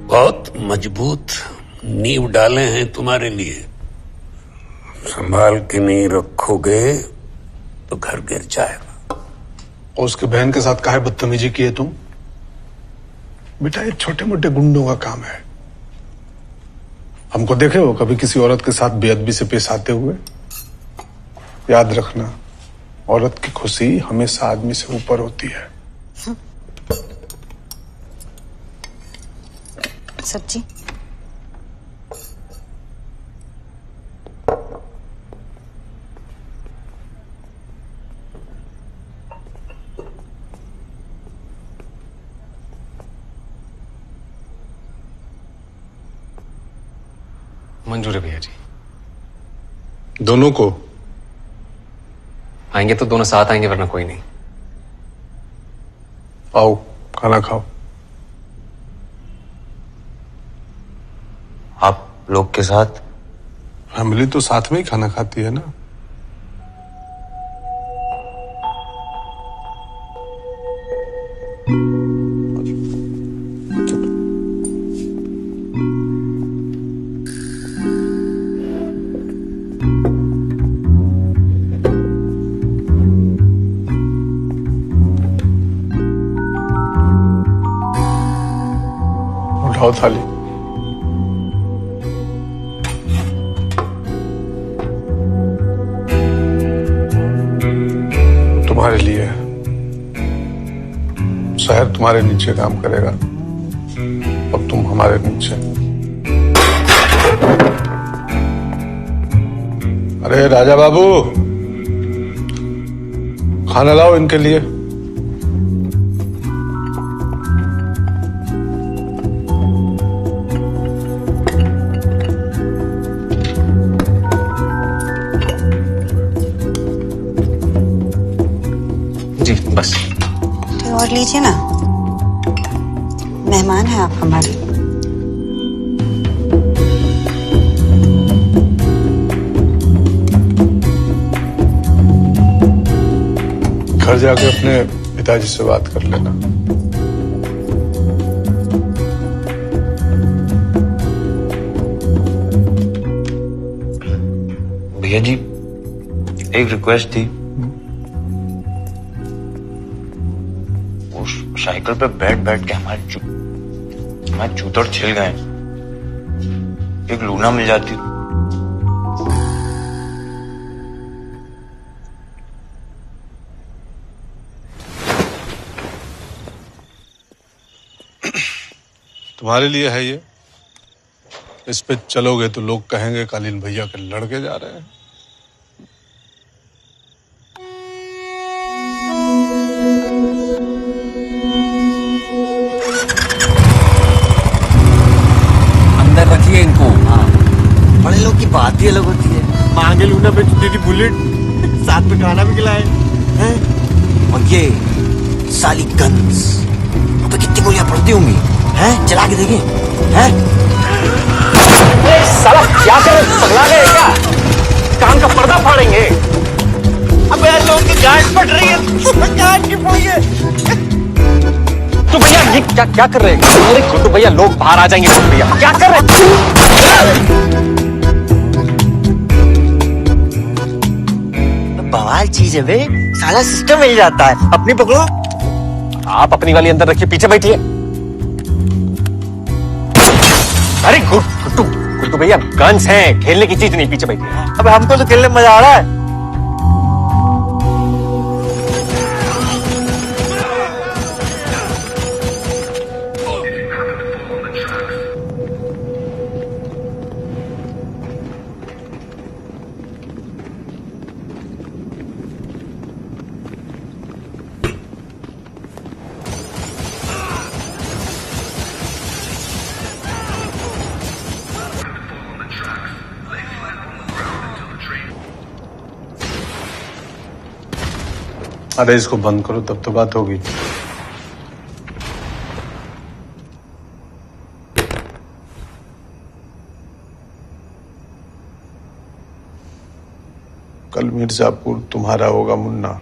बहुत मजबूत नींव डाले हैं तुम्हारे लिए, संभाल के नहीं रखोगे तो घर गिर जाएगा। और उसके बहन के साथ काहे बदतमीजी की है तुम? बेटा ये छोटे मोटे गुंडों का काम है। हमको देखे हो कभी किसी औरत के साथ बेअदबी से पेश आते हुए? याद रखना, औरत की खुशी हमेशा आदमी से ऊपर होती है। सब्जी मंजूर है भैया जी। दोनों को आएंगे तो दोनों साथ आएंगे, वरना कोई नहीं। आओ खाना खाओ। आप लोग के साथ? फैमिली तो साथ में ही खाना खाती है ना। उठाओ थाली। तुम्हारे लिए शहर तुम्हारे नीचे काम करेगा, अब तुम हमारे नीचे। अरे राजा बाबू, खाना लाओ इनके लिए। बस तो और लीजिए ना, मेहमान हैं आप हमारे। घर जाके अपने पिताजी से बात कर लेना। भैया जी एक रिक्वेस्ट थी। उस साइकिल पे बैठ बैठ के हमारे जूतड़ छिल गए। एक लूना मिल जाती। तुम्हारे लिए है ये। इस पे चलोगे तो लोग कहेंगे कालीन भैया के लड़के जा रहे हैं। अंदर रखिए इनको। हाँ, बड़े लोग की बात ही अलग होती है। मांगे लूना पे दीदी बुलेट, साथ में खाना भी खिलाए हैं। और ये साली गन्स पे कितनी गोलियां पड़ती होंगी हैं? चला के देखें हैं? साला क्या करे, पगला गए क्या? कान का पर्दा फाड़ेंगे। अबे लोगों की गांड फट रही है, गांड की पोई है। तो भैया ये क्या कर रहे हैं? अरे गुड्डू भैया लोग बाहर आ जाएंगे। गुड्डू भैया क्या कर रहे हैं? बवाल चीज है बे, साला सिस्टम मिल जाता है। अपनी पकड़ो। आप अपनी वाली अंदर रखिए, पीछे बैठिए। अरे गुड्डू भैया गन्स हैं, खेलने की चीज नहीं, पीछे बैठिए। अब हमको तो खेलने में मजा आ रहा है। अरे इसको बंद करो, तब तो बात होगी। कल मिर्जापुर तुम्हारा होगा मुन्ना।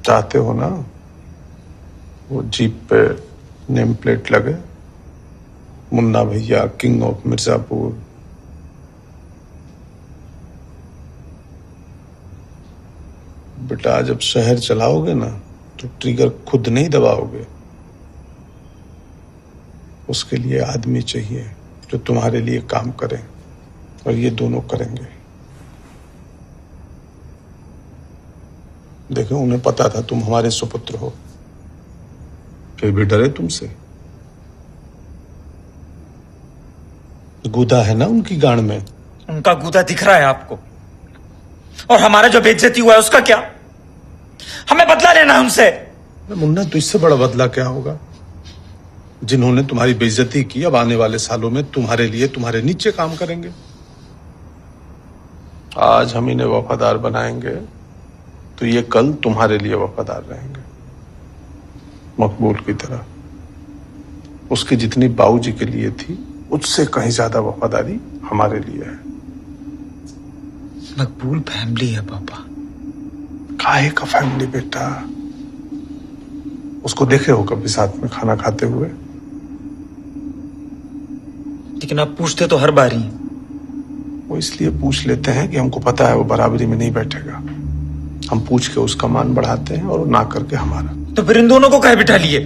चाहते हो ना वो जीप पे नेम प्लेट लगे, मुन्ना भैया किंग ऑफ मिर्जापुर। बेटा जब शहर चलाओगे ना तो ट्रिगर खुद नहीं दबाओगे। उसके लिए आदमी चाहिए जो तुम्हारे लिए काम करे, और ये दोनों करेंगे। देखो उन्हें पता था तुम हमारे सुपुत्र हो, फिर भी डरे तुमसे। गूदा है ना उनकी गांड में। उनका गूदा दिख रहा है आपको, और हमारा जो बेइज्जती हुआ है उसका क्या? हमें बदला लेना है उनसे। मुन्ना तो इससे बड़ा बदला क्या होगा? जिन्होंने तुम्हारी बेइज्जती की अब आने वाले सालों में तुम्हारे लिए तुम्हारे नीचे काम करेंगे। आज हम इन्हें वफादार बनाएंगे तो ये कल तुम्हारे लिए वफादार रहेंगे, मकबूल की तरह। उसकी जितनी बाबूजी के लिए थी उससे कहीं ज्यादा वफादारी हमारे लिए है। मकबूल फैमिली है पापा। काहे का फैमिली बेटा? उसको देखे हो कभी साथ में खाना खाते हुए? लेकिन आप पूछते तो हर बार ही। वो इसलिए पूछ लेते हैं कि हमको पता है वो बराबरी में नहीं बैठेगा। हम पूछ के उसका मान बढ़ाते हैं और ना करके हमारा। तो फिर इन दोनों को काहे बिठा लिए?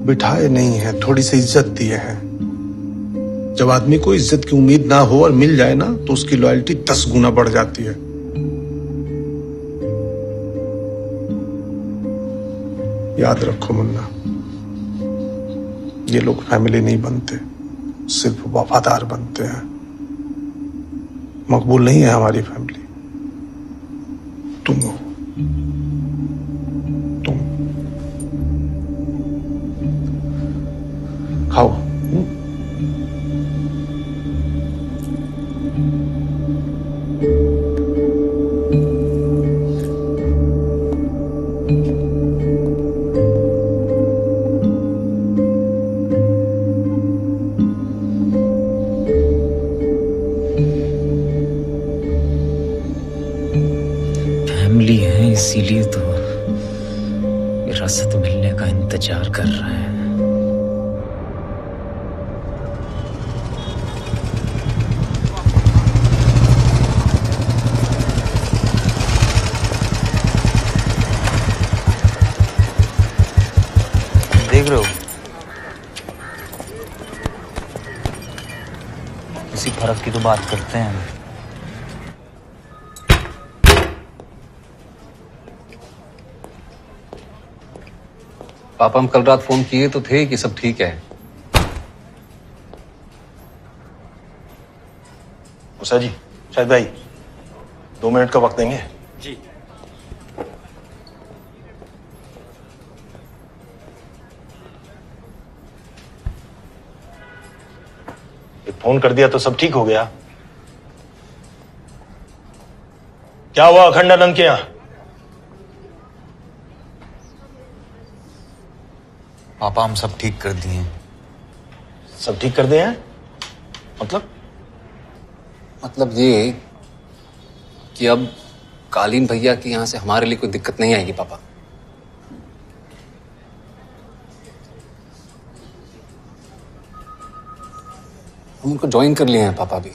बिठाए नहीं है, थोड़ी सी इज्जत दिए हैं। जब आदमी को इज्जत की उम्मीद ना हो और मिल जाए ना तो उसकी लॉयल्टी 10 गुना बढ़ जाती है। याद रखो मुन्ना, ये लोग फैमिली नहीं बनते, सिर्फ वफादार बनते हैं। मकबूल नहीं है हमारी फैमिली, तुम हो। तुम खाओ। फैमिली है इसीलिए तो विरासत मिलने का इंतजार कर रहा है। देख रहे हो, इसी फर्क की तो बात करते हैं हम। पापा हम कल रात फोन किए तो थे कि सब ठीक है। उषा जी, शायद भाई 2 मिनट का वक्त देंगे? जी। फोन कर दिया तो सब ठीक हो गया? क्या हुआ अखंडानंद के यहां? पापा हम सब ठीक कर दिए। सब ठीक कर दिए हैं? मतलब ये कि अब कालीन भैया की यहां से हमारे लिए कोई दिक्कत नहीं आएगी पापा। हम उनको ज्वाइन कर लिए हैं पापा भी।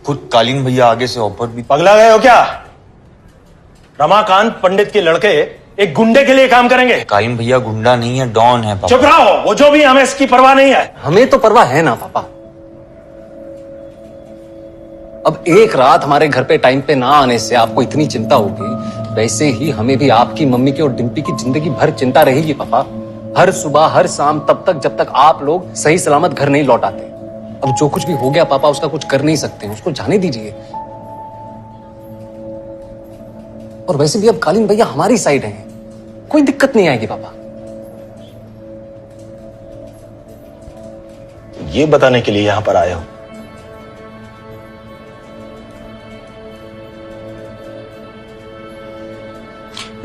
खुद कालीन भैया आगे से ऑफर भी। पगला गए हो क्या? रमाकांत पंडित के लड़के एक गुंडे के लिए काम करेंगे? कालीन भैया गुंडा नहीं है, डॉन है पापा। चुप रहो, वो जो भी, हमें इसकी परवाह नहीं है। हमें तो परवाह है ना पापा। अब एक रात हमारे घर पे टाइम पे ना आने से आपको इतनी चिंता होगी, वैसे ही हमें भी आपकी मम्मी की और डिम्पी की जिंदगी भर चिंता रहेगी पापा। हर सुबह हर शाम, तब तक जब तक आप लोग सही सलामत घर नहीं लौट आते। अब जो कुछ भी हो गया पापा, उसका कुछ कर नहीं सकते, उसको जाने दीजिए। और वैसे भी अब कालीन भैया हमारी साइड हैं, कोई दिक्कत नहीं आएगी पापा। ये बताने के लिए यहां पर आए हो?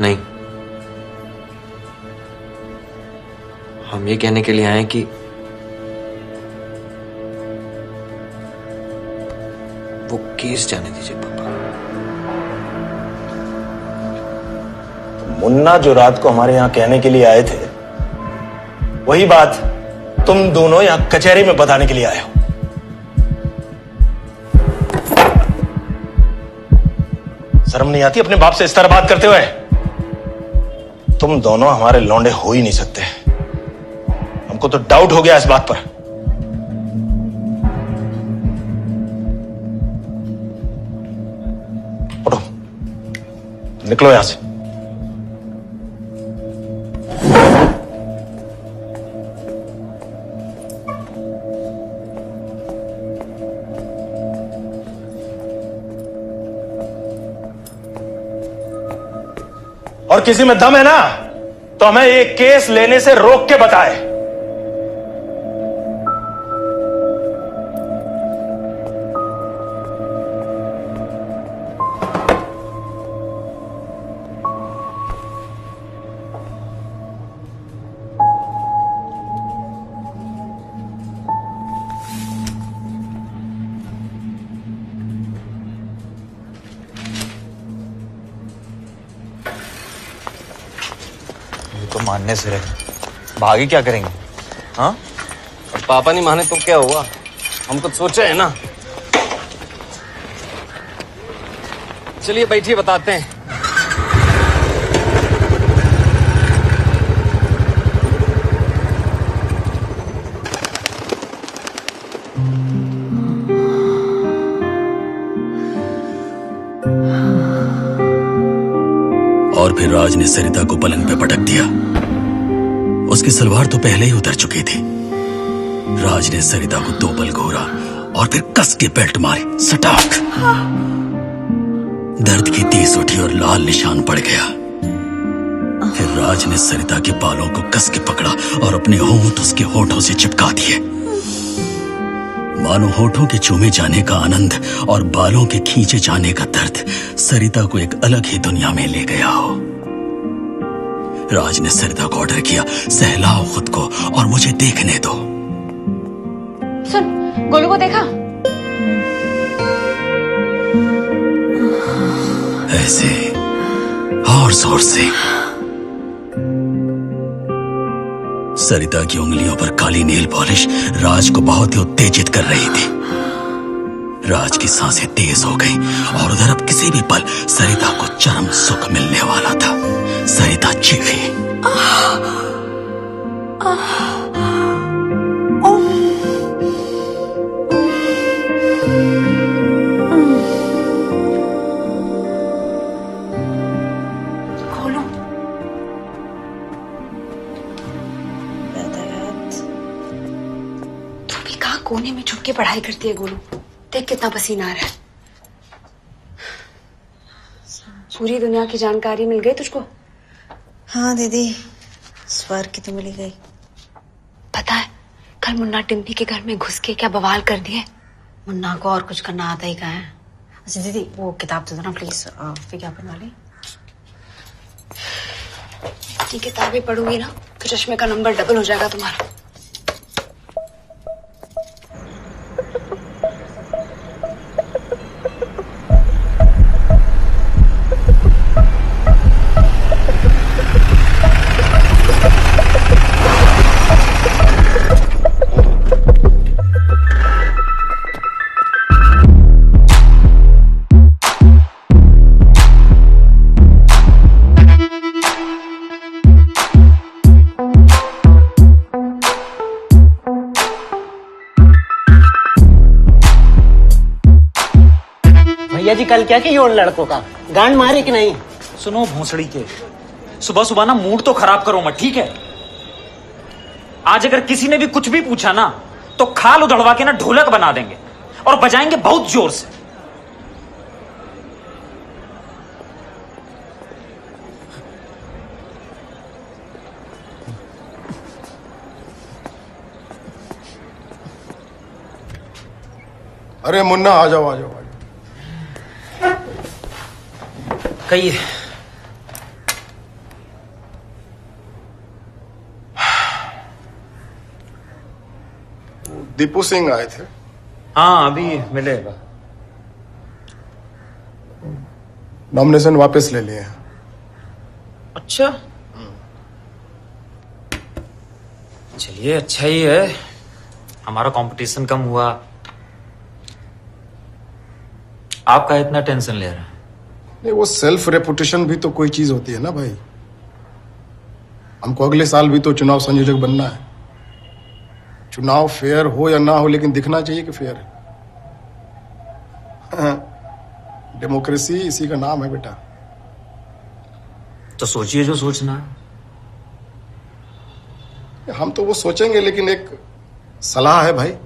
नहीं, हम ये कहने के लिए आए कि वो केस जाने दीजिए पापा। मुन्ना जो रात को हमारे यहां कहने के लिए आए थे, वही बात तुम दोनों यहां कचहरी में बताने के लिए आए हो। शर्म नहीं आती अपने बाप से इस तरह बात करते हुए? तुम दोनों हमारे लौंडे हो ही नहीं सकते। हमको तो डाउट हो गया इस बात पर। उठो, निकलो यहां से। और किसी में दम है ना तो हमें एक केस लेने से रोक के बताए। तो मानने से रहे, भागे क्या करेंगे? हाँ, और पापा नहीं माने तो क्या हुआ? हम कुछ सोचे है ना। चलिए बैठिए, बताते हैं। और फिर राज ने सरिता को पलंग पे पटक दिया। उसकी सलवार तो पहले ही उतर चुकी थी। राज ने सरिता को 2 बल घोरा और फिर कस के बेल्ट मारी, सटाक। दर्द की तीस उठी और लाल निशान पड़ गया। फिर राज ने सरिता के बालों को कस के पकड़ा और अपने होंठ उसके होठों से चिपका दिए। मानो होठों के चूमे जाने का आनंद और बालों के खींचे जाने का दर्द सरिता को एक अलग ही दुनिया में ले गया हो। राज ने सरिता को ऑर्डर किया, सहलाओ खुद को और मुझे देखने दो। सुन, गोलू को देखा? ऐसे और जोर से। सरिता की उंगलियों पर काली नेल पॉलिश राज को बहुत ही उत्तेजित कर रही थी। राज की सांसें तेज हो गई और उधर अब किसी भी पल सरिता को चरम सुख मिलने वाला था। सरिता चीखी। खोलो। तू भी कहाँ कोने में छुप के पढ़ाई करती है गोलू? देख कितना पसीना आ रहा है। पूरी दुनिया की जानकारी मिल गई तुझको? हाँ दीदी, स्वर्ग की तो मिल गई। पता है कल मुन्ना टिम्पी के घर में घुस के क्या बवाल कर दिए? मुन्ना को और कुछ करना आता ही कहाँ है। अच्छा दीदी, वो किताब दे दो ना प्लीज, विज्ञापन वाली। ये किताबें पढ़ोगी ना तो चश्मे का नंबर डबल हो जाएगा तुम्हारा। भैया जी कल क्या किया उन लड़कों का? गांड मारे कि नहीं? सुनो भोसड़ी के, सुबह सुबह ना मूड तो खराब करो मत, ठीक है? आज अगर किसी ने भी कुछ भी पूछा ना तो खाल उधड़वा के ना ढोलक बना देंगे और बजाएंगे बहुत जोर से। अरे मुन्ना आ जाओ आ जाओ आ जाओ। कहिए। दीपू सिंह आए थे। हाँ अभी मिलेगा। नॉमिनेशन वापस ले लिए हैं। अच्छा चलिए, अच्छा ही है, हमारा कंपटीशन कम हुआ। आपका इतना टेंशन ले रहा है? नहीं, वो सेल्फ रेपुटेशन भी तो कोई चीज होती है ना भाई। हमको अगले साल भी तो चुनाव संयोजक बनना है। चुनाव फेयर हो या ना हो, लेकिन दिखना चाहिए कि फेयर है। डेमोक्रेसी इसी का नाम है बेटा। तो सोचिए जो सोचना है। हम तो वो सोचेंगे, लेकिन एक सलाह है भाई।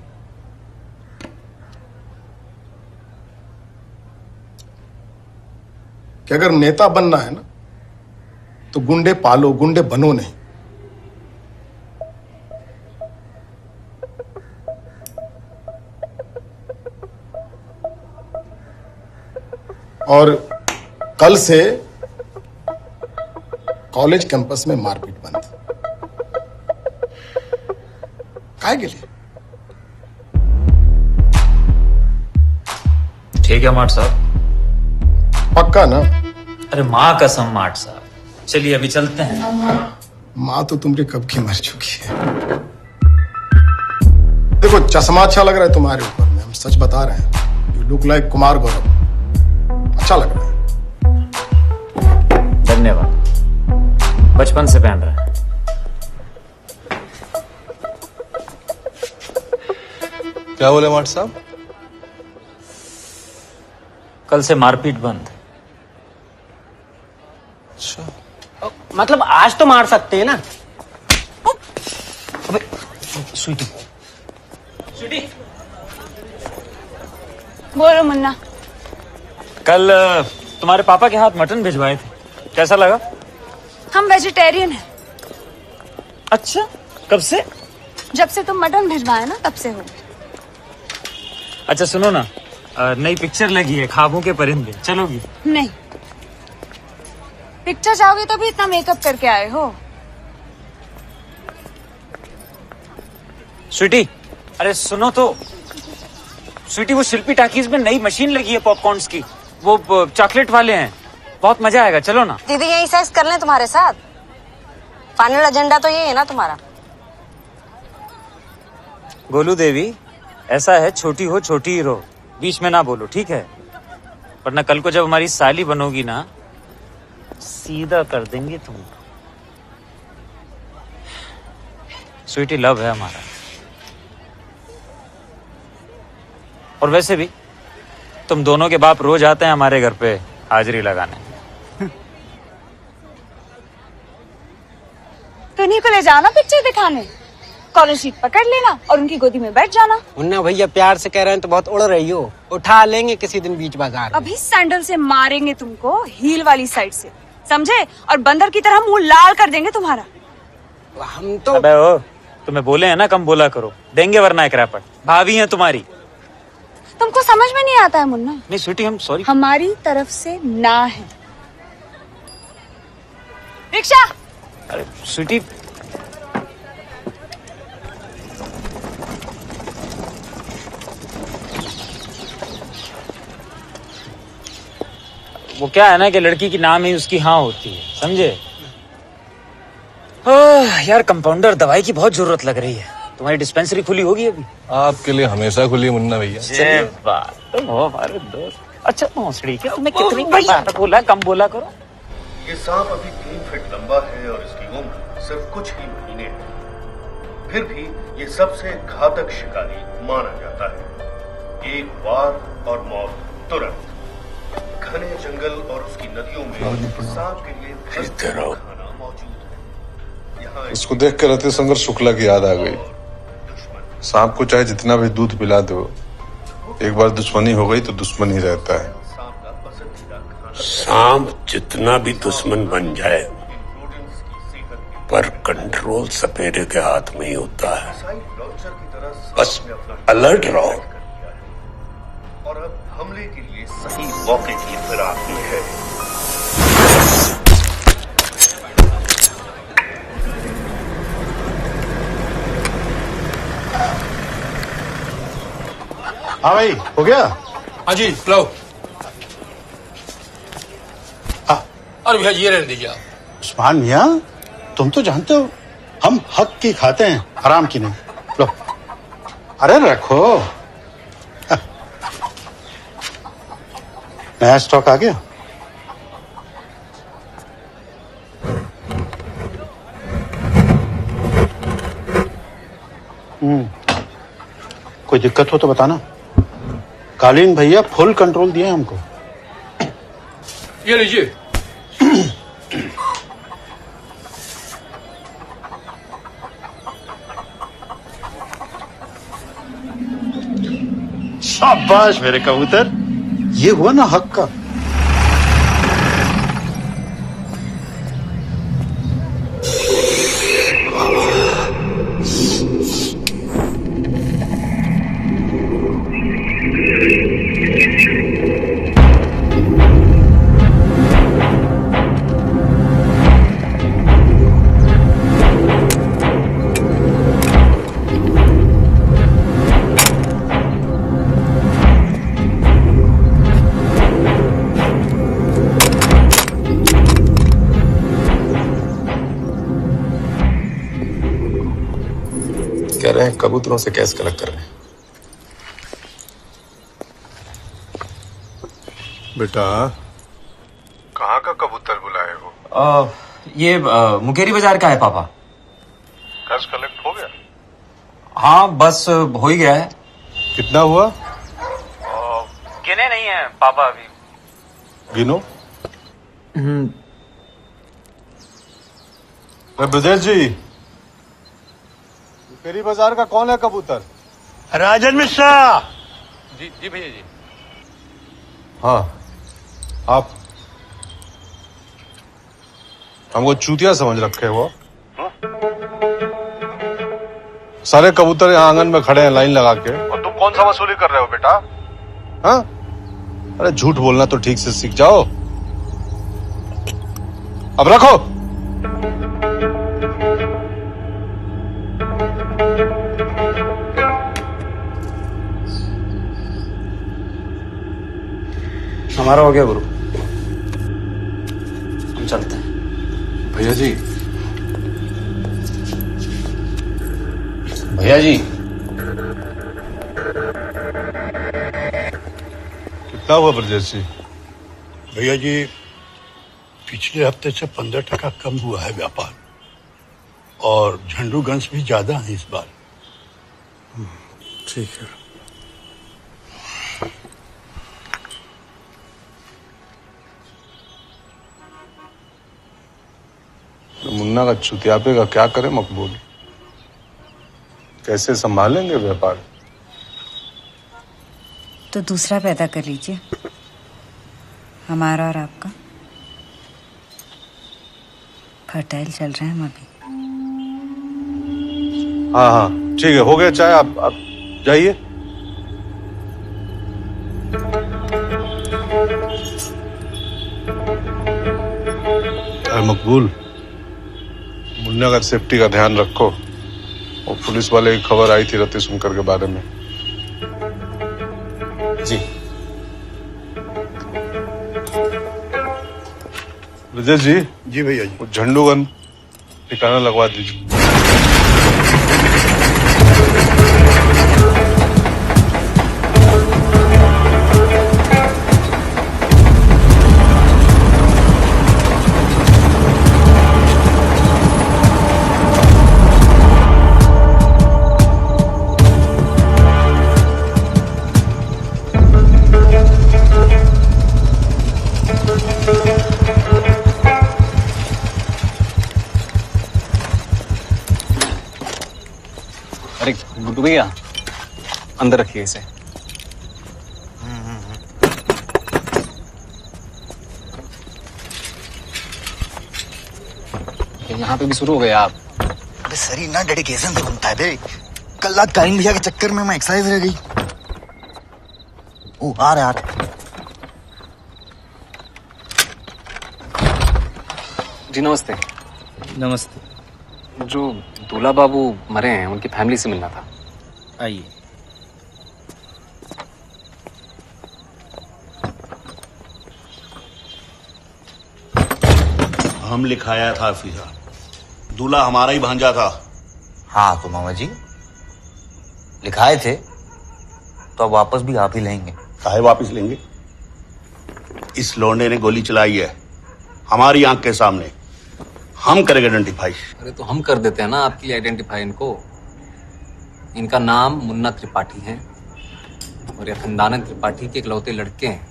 कि अगर नेता बनना है ना तो गुंडे पालो, गुंडे बनो नहीं। और कल से कॉलेज कैंपस में मारपीट बंद। काहे के लिए? ठीक है माट साहब। पक्का ना? अरे माँ कसम माट साहब, चलिए अभी चलते हैं। माँ तो तुमरी कब की मर चुकी है। देखो चश्मा अच्छा लग रहा है तुम्हारे ऊपर में, हम सच बता रहे हैं। You look like Kumar Gaurav. अच्छा लग रहा है। धन्यवाद, बचपन से पहन रहा है। क्या बोले माट साहब? कल से मारपीट बंद। अच्छा, मतलब आज तो मार सकते हैं ना? अबे स्वीटी, स्वीटी बोलो मुन्ना। कल तुम्हारे पापा के हाथ मटन भिजवाए थे, कैसा लगा? हम वेजिटेरियन हैं। अच्छा, कब से? जब से तुम मटन भिजवाए ना तब से हो। अच्छा सुनो ना, नई पिक्चर लगी है ख्वाबों के परिंदे, चलोगी? नहीं, पिक्चर जाओगे तो भी इतना मेकअप करके आए हो। स्वीटी, अरे सुनो तो। स्वीटी, वो शिल्पी टाकीज में नई मशीन लगी है पॉपकॉर्न्स की, वो चॉकलेट वाले हैं, बहुत मजा आएगा, चलो ना। दीदी यही साइज कर लें तुम्हारे साथ? फाइनल एजेंडा तो ये है ना तुम्हारा? गोलू देवी, ऐसा है, छोटी हो छोटी ही रहो, बीच में ना बोलो, ठीक है? वरना कल को जब हमारी साली बनोगी ना, सीधा कर देंगे तुम। स्वीटी लव है हमारा। और वैसे भी तुम दोनों के बाप रोज आते हैं हमारे घर पे हाजिरी लगाने। तो इन्हीं को ले जाना पिक्चर दिखाने, कॉर्नर सीट पकड़ लेना और उनकी गोदी में बैठ जाना। मुन्ना भैया प्यार से कह रहे हैं तो बहुत उड़ रही हो, उठा लेंगे किसी दिन बीच बाजार में। अभी सैंडल से मारेंगे तुमको, हील वाली साइड से, समझे? और बंदर की तरह मुंह लाल कर देंगे तुम्हारा। हम तो अबे ओ, तुम्हें बोले हैं ना कम बोला करो, देंगे वरना एक रैपट। भाभी है तुम्हारी। तुमको समझ में नहीं आता है मुन्ना? नहीं स्वीटी, हम सॉरी। हमारी तरफ से ना है। रिक्शा। अरे स्वीटी, वो क्या है ना कि लड़की की नाम ही उसकी हाँ होती है, समझे? यार कंपाउंडर, दवाई की बहुत जरूरत लग रही है। तुम्हारी डिस्पेंसरी खुली होगी अभी? आपके लिए हमेशा खुली है मुन्ना भैया। ये बात तो हो हमारे दोस्त। अच्छा भोसड़ी के तुमने कितनी बार बोला कम बोला करो। ये सांप अभी 3 फीट लंबा है और इसकी उम्र सिर्फ कुछ ही महीने है। फिर भी ये सबसे घातक शिकारी माना जाता है। एक वार और मौत तुरंत। घने जंगल और उसकी नदियों में सांप के लिए खाना मौजूद है। यहाँ इसको देख कर रति शंकर शुक्ला की याद आ गई। सांप को चाहे जितना भी दूध पिला दो, एक बार दुश्मनी हो गई तो दुश्मन ही रहता है। सांप जितना भी दुश्मन बन जाए, पर कंट्रोल सपेरे के हाथ में ही होता है। बस अलर्ट रहो। और अब हमले के लिए सही मौके की फिराक में है। हाँ भाई, हो गया? हाँ जी, लो। अरे भैया ये रहने दीजिए आप। उस्मान मियाँ, तुम तो जानते हो हम हक की खाते हैं, हराम की नहीं। लो, अरे रखो। नया स्टॉक आ गया? कोई दिक्कत हो तो बताना। कालीन भैया फुल कंट्रोल दिए हमको। ये लीजिए। शाबाश मेरे कबूतर, ये हुआ ना हक का। कह रहे हैं कबूतरों से कैश कलेक्ट कर रहे हैं। बेटा, कहाँ का कबूतर बुलाए हो? ये मुकेरी बाजार का है पापा। कैश कलेक्ट हो गया? हाँ बस हो ही गया है। कितना हुआ? गिने नहीं है पापा अभी। गिनो। ब्रजेश जी, मुकेरी बाजार का कौन है कबूतर? राजन मिश्रा। जी भैया जी। हाँ, आप हमको चूतिया समझ रखे हो। सारे कबूतर यहाँ आंगन में खड़े हैं लाइन लगा के, और तुम कौन सा वसूली कर रहे हो बेटा? हाँ, अरे झूठ बोलना तो ठीक से सीख जाओ। अब रखो। हमारा हो गया गुरु, हम चलते हैं। भैया जी, भैया जी कितना हुआ ब्रजेश जी? भैया जी पिछले हफ्ते से 15% कम हुआ है व्यापार, और झंडूगंज भी ज्यादा है इस बार। ठीक है। मुन्ना का चुतियापे का क्या करे मकबूल? कैसे संभालेंगे व्यापार? तो दूसरा पैदा कर लीजिए, हमारा और आपका। फर्टाइल चल रहे हैं हम अभी। हाँ हाँ ठीक है, हो गया चाय। आप जाइए। मकबूल, मुन्ना का सेफ्टी का ध्यान रखो। और पुलिस वाले की खबर आई थी रति सुनकर के बारे में। जी। ब्रजेश जी। जी भैया जी। वो झंडूगन ठिकाना लगवा दीजिए। अरे गुड्डू भैया, अंदर रखिए इसे। यहाँ पे भी शुरू हो गए आप? अबे शरीर ना डेडिकेशन से बनता है बे। कल रात कालीन भैया के चक्कर में मैं एक्सरसाइज रह गई। ओ आ रहा जी नमस्ते। नमस्ते। जो दूल्हा बाबू मरे हैं उनकी फैमिली से मिलना था। आइए। हम लिखाया था फीसा, दूल्हा हमारा ही भांजा था। हाँ तो मामा जी लिखाए थे, तो अब वापस भी आप ही लेंगे। काहे वापिस लेंगे? इस लौंडे ने गोली चलाई है हमारी आंख के सामने। हम करेंगे आइडेंटिफाई। अरे तो हम कर देते हैं ना आपके लिए आइडेंटिफाई इनको। इनका नाम मुन्ना त्रिपाठी है और ये खानदान त्रिपाठी के इकलौते लड़के हैं।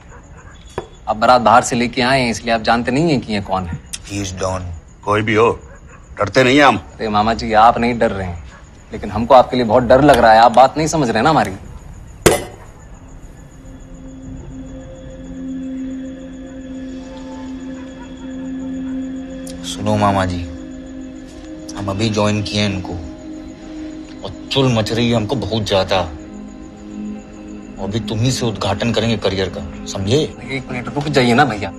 अब बारात बाहर से लेके आए हैं, इसलिए आप जानते नहीं हैं कि ये कौन है। He is Don। कोई भी हो, डरते नहीं हैं हम। अरे मामा जी आप नहीं डर रहे हैं, लेकिन हमको आपके लिए बहुत डर लग रहा है। आप बात नहीं समझ रहे ना हमारी। सुनो मामा जी, हम अभी ज्वाइन किए इनको और चुल मच रही है हमको बहुत ज्यादा। और अभी तुम ही से उद्घाटन करेंगे करियर का, समझे? एक मिनट रुक जाइए ना भैया।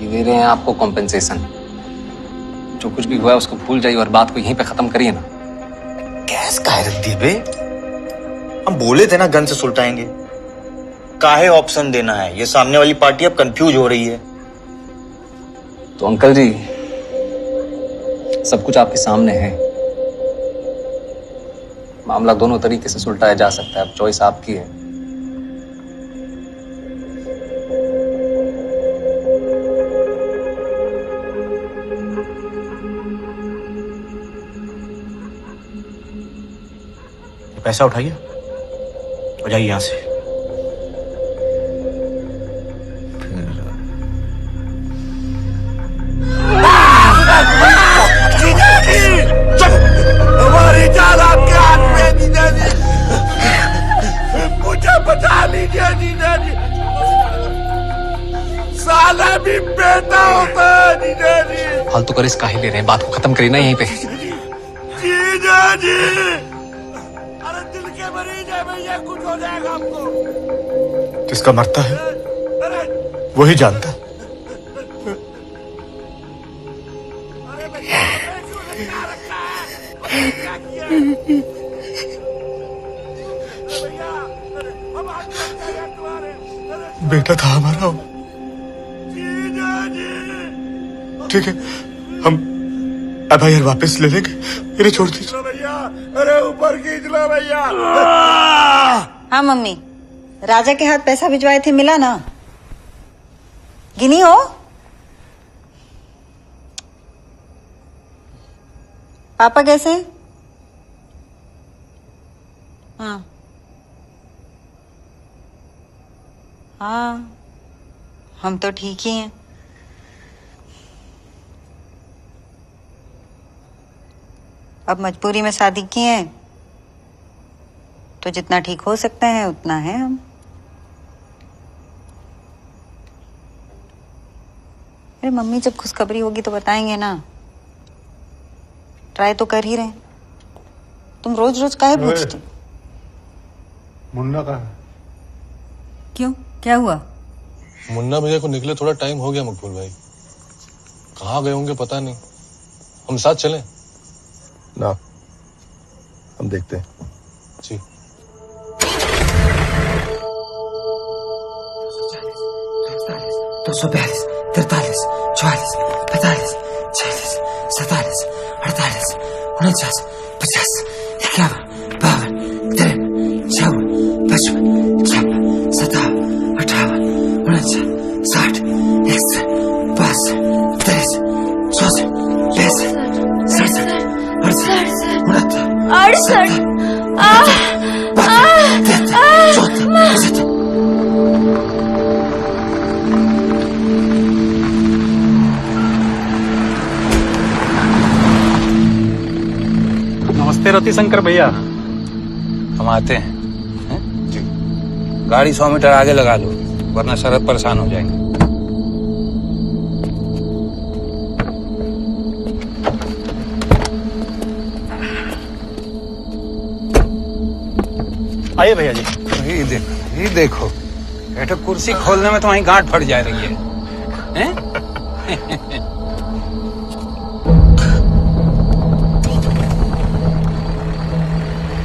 ये दे रहे हैं आपको कॉम्पेंसेशन। जो कुछ भी हुआ है उसको भूल जाइए और बात को यहीं पे खत्म करिए ना। गैस काहे रख दी बे? हम बोले थे ना गन से सुलटाएंगे। काहे ऑप्शन देना है? ये सामने वाली पार्टी अब कंफ्यूज हो रही है। तो अंकल जी सब कुछ आपके सामने है। मामला दोनों तरीके से सुलटाया जा सकता है, अब चॉइस आपकी है। पैसा उठाइए और जाइए यहां से। हमारी जान आपके हाथ में जीजा जी। मुझे बचा लीजिए जीजा जी। साला भी बेटा होता है जीजा जी। फालतू कर इसका ही ले रहे हैं, बात को खत्म करिए ना यहीं पे। जीजा जी, अरे दिल के मरीज है भैया, कुछ हो जाएगा आपको। किसका मरता है वही जानता है। बेटा था हमारा। जीजा जी। ठीक है, हम अब यार वापस ले लेंगे, इन्हें छोड़ दीजिए भैया, अरे ऊपर खींच लो भैया। हाँ मम्मी, राजा के हाथ पैसा भिजवाए थे, मिला ना? गिनी हो? पापा कैसे हैं? हाँ हाँ, हम तो ठीक ही हैं। अब मजबूरी में शादी की है, तो जितना ठीक हो सकते हैं उतना है हम। अरे मम्मी, जब खुशखबरी होगी तो बताएंगे ना। ट्राई तो कर ही रहे। तुम रोज रोज काहे पूछते? मुन्ना कहाँ है? क्यों, क्या हुआ? मुन्ना भैया को निकले थोड़ा टाइम हो गया मकबूल भाई, कहाँ गए होंगे पता नहीं। हम साथ चलें? ना, हम देखते हैं। जी। दो सौ 42, 43, 44, 45, 46, 47, 48, 49, 50, 51, 52, 53, 54, 55, 56, 57, 58, 59, 60, 61, 62, 63, 64, 65, 67, 68, नमस्ते रतिशंकर भैया। हम आते हैं, जी। गाड़ी 100 मीटर आगे लगा लो, वरना शरद परेशान हो जाएंगे। आइए भैया जी। ये देखो बैठो, कुर्सी खोलने में तुम्हारी गांठ फट जा रही है, हैं?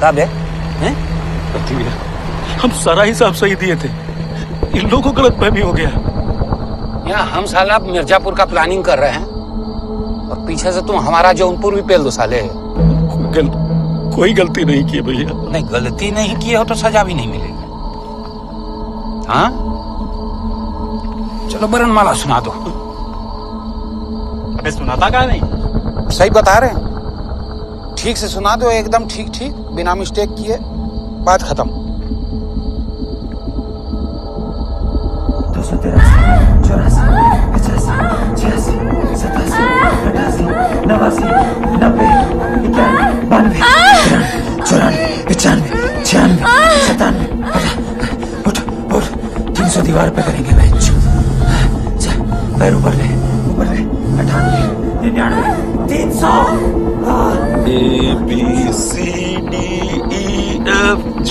साहब हैं? हम सारा हिसाब सही दिए थे, इन लोगों को गलतफहमी हो गया। यहाँ हम साला मिर्जापुर का प्लानिंग कर रहे हैं और पीछे से तुम हमारा जौनपुर भी पेल दो साले। कोई गलती नहीं की भैया। नहीं, गलती नहीं की हो तो सजा भी नहीं मिलेगी। हाँ, चलो बरनमाला सुना दो। अबे सुनाता क्या नहीं? सही बता रहे हैं, ठीक से सुना दो, एकदम ठीक ठीक, बिना मिस्टेक किए, बात खत्म। 283, 84, 85, 86, 87, 88, 89, 90, 91, 92, 93, 94, 95, 96, 97, उठ 300 दीवार पे करेंगे बेंच। पैर ऊपर ले 98, 99, 300। A B C D E F G।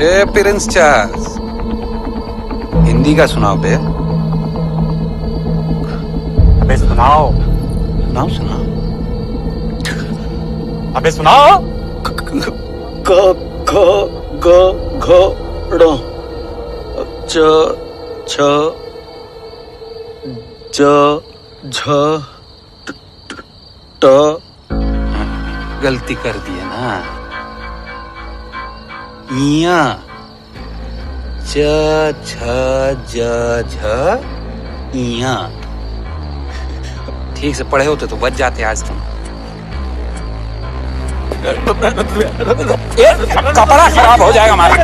A Prince Charles, Hindi का सुनाओ बे। अबे सुनाओ। सुनाओ सुनाओ। अबे सुनाओ। क ख ग घ ड़ च छ ज झ ट। गलती कर दिए ना। इया च छ ज झ इया। ठीक से पढ़े होते तो बच जाते आज तुम। कपड़ा खराब हो जाएगा हमारा।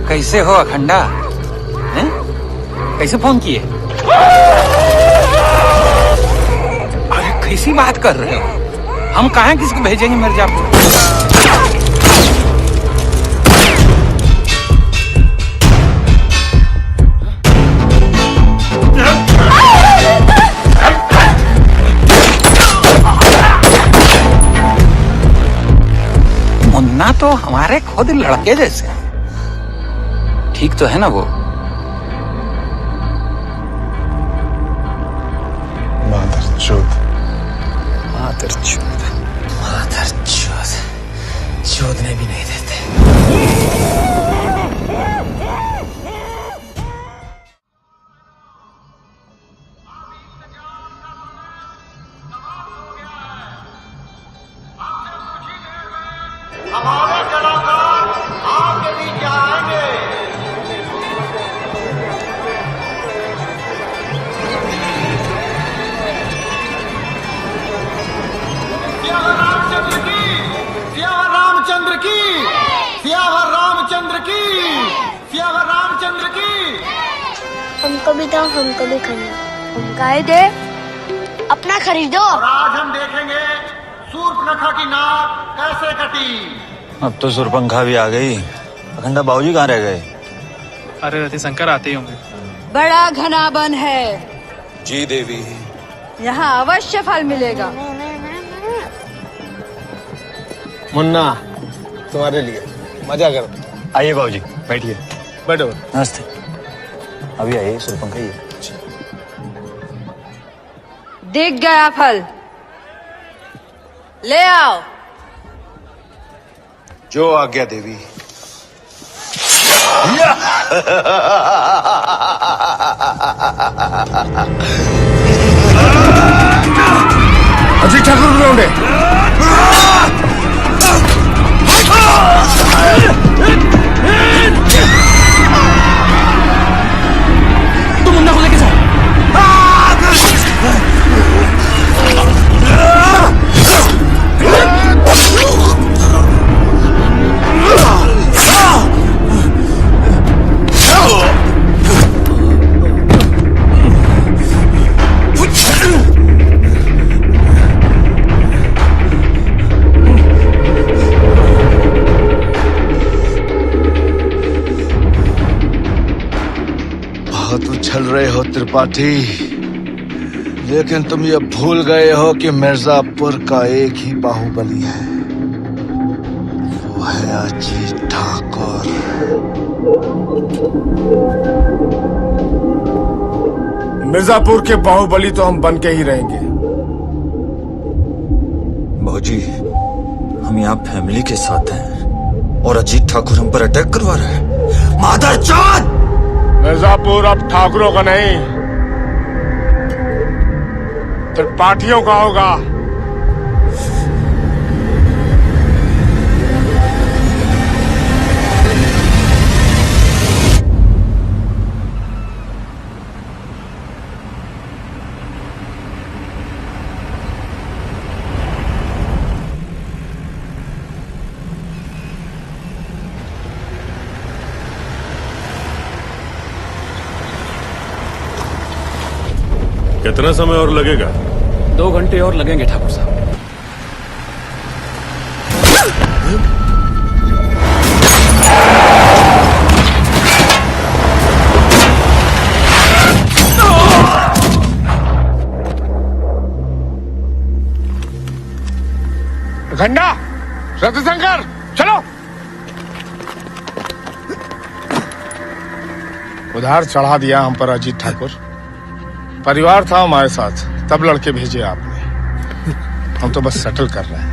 कैसे हो अखंडा? हैं? कैसे फोन किए? अरे कैसी बात कर रहे हो? हम कहाँ किसको भेजेंगे मिर्जापुर? मुन्ना तो हमारे खुद लड़के जैसे। ठीक तो है ना वो? माधर चोदने भी नहीं देते। हमारे कलाकार आपके बीच आएंगे। रामचंद्र की, रामचंद्र की, रामचंद्र की, रामचंद्र की। हमको भी दो, हमको भी खरीदो। हम गाय दे, अपना खरीदो। और आज हम देखेंगे सूर्पनखा की नाक कैसे कटी। अब तो सुरपंखा भी आ गई। अखंडा बाबूजी कहाँ रह गए? अरे रतिशंकर आते ही होंगे। बड़ा घना वन है, जी देवी। यहाँ अवश्य फल मिलेगा। मुन्ना तुम्हारे लिए मजा करो। आइए बाबूजी, बैठिए। बैठो। नमस्ते। अभी आइए, सुरपंखा ही है। दिख गया फल, ले आओ। जो आज्ञा देवी। अजीत ठाकुर लौंडे। तुम मुन्ना को लेके जाओ। बहुत उछल रहे हो त्रिपाठी, लेकिन तुम ये भूल गए हो कि मिर्जापुर का एक ही बाहुबली है, वो है अजीत ठाकुर। मिर्जापुर के बाहुबली तो हम बन के ही रहेंगे। बाबूजी, हम यहाँ फैमिली के साथ हैं और अजीत ठाकुर हम पर अटैक करवा रहे हैं। मादरचोद! मिर्जापुर अब ठाकुरों का नहीं, त्रिपाठियों का होगा। कितना समय और लगेगा? 2 घंटे और लगेंगे ठाकुर साहब। खंडा, रतिशंकर, चलो। उधार चढ़ा दिया हम पर अजीत ठाकुर। परिवार था हमारे साथ, तब लड़के भेजे आपने। हम तो बस सेटल कर रहे हैं।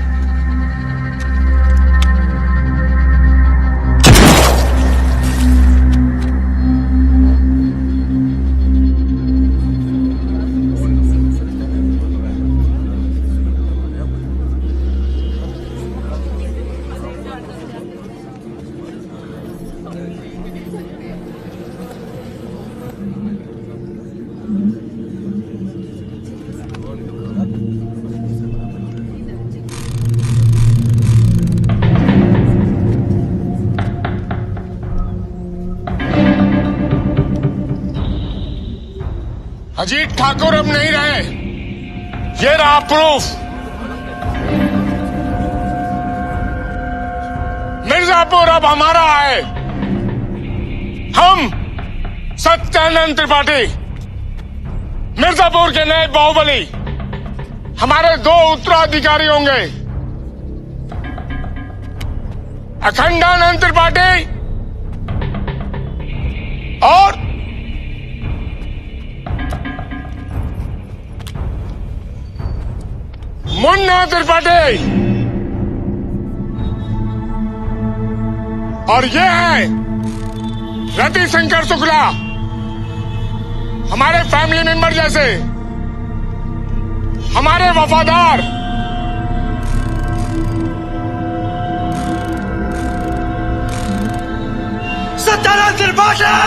अजीत ठाकुर अब नहीं रहे, ये रहा प्रूफ। मिर्जापुर अब हमारा है। हम सत्यानंद त्रिपाठी, मिर्जापुर के नए बाहुबली, हमारे 2 उत्तराधिकारी होंगे, अखंडानंद त्रिपाठी और मुन्ना सत्यनारायण त्रिपाठी और ये है रति शंकर शुक्ला, हमारे फैमिली मेंबर जैसे, हमारे वफादार। सत्यनारायण त्रिपाठी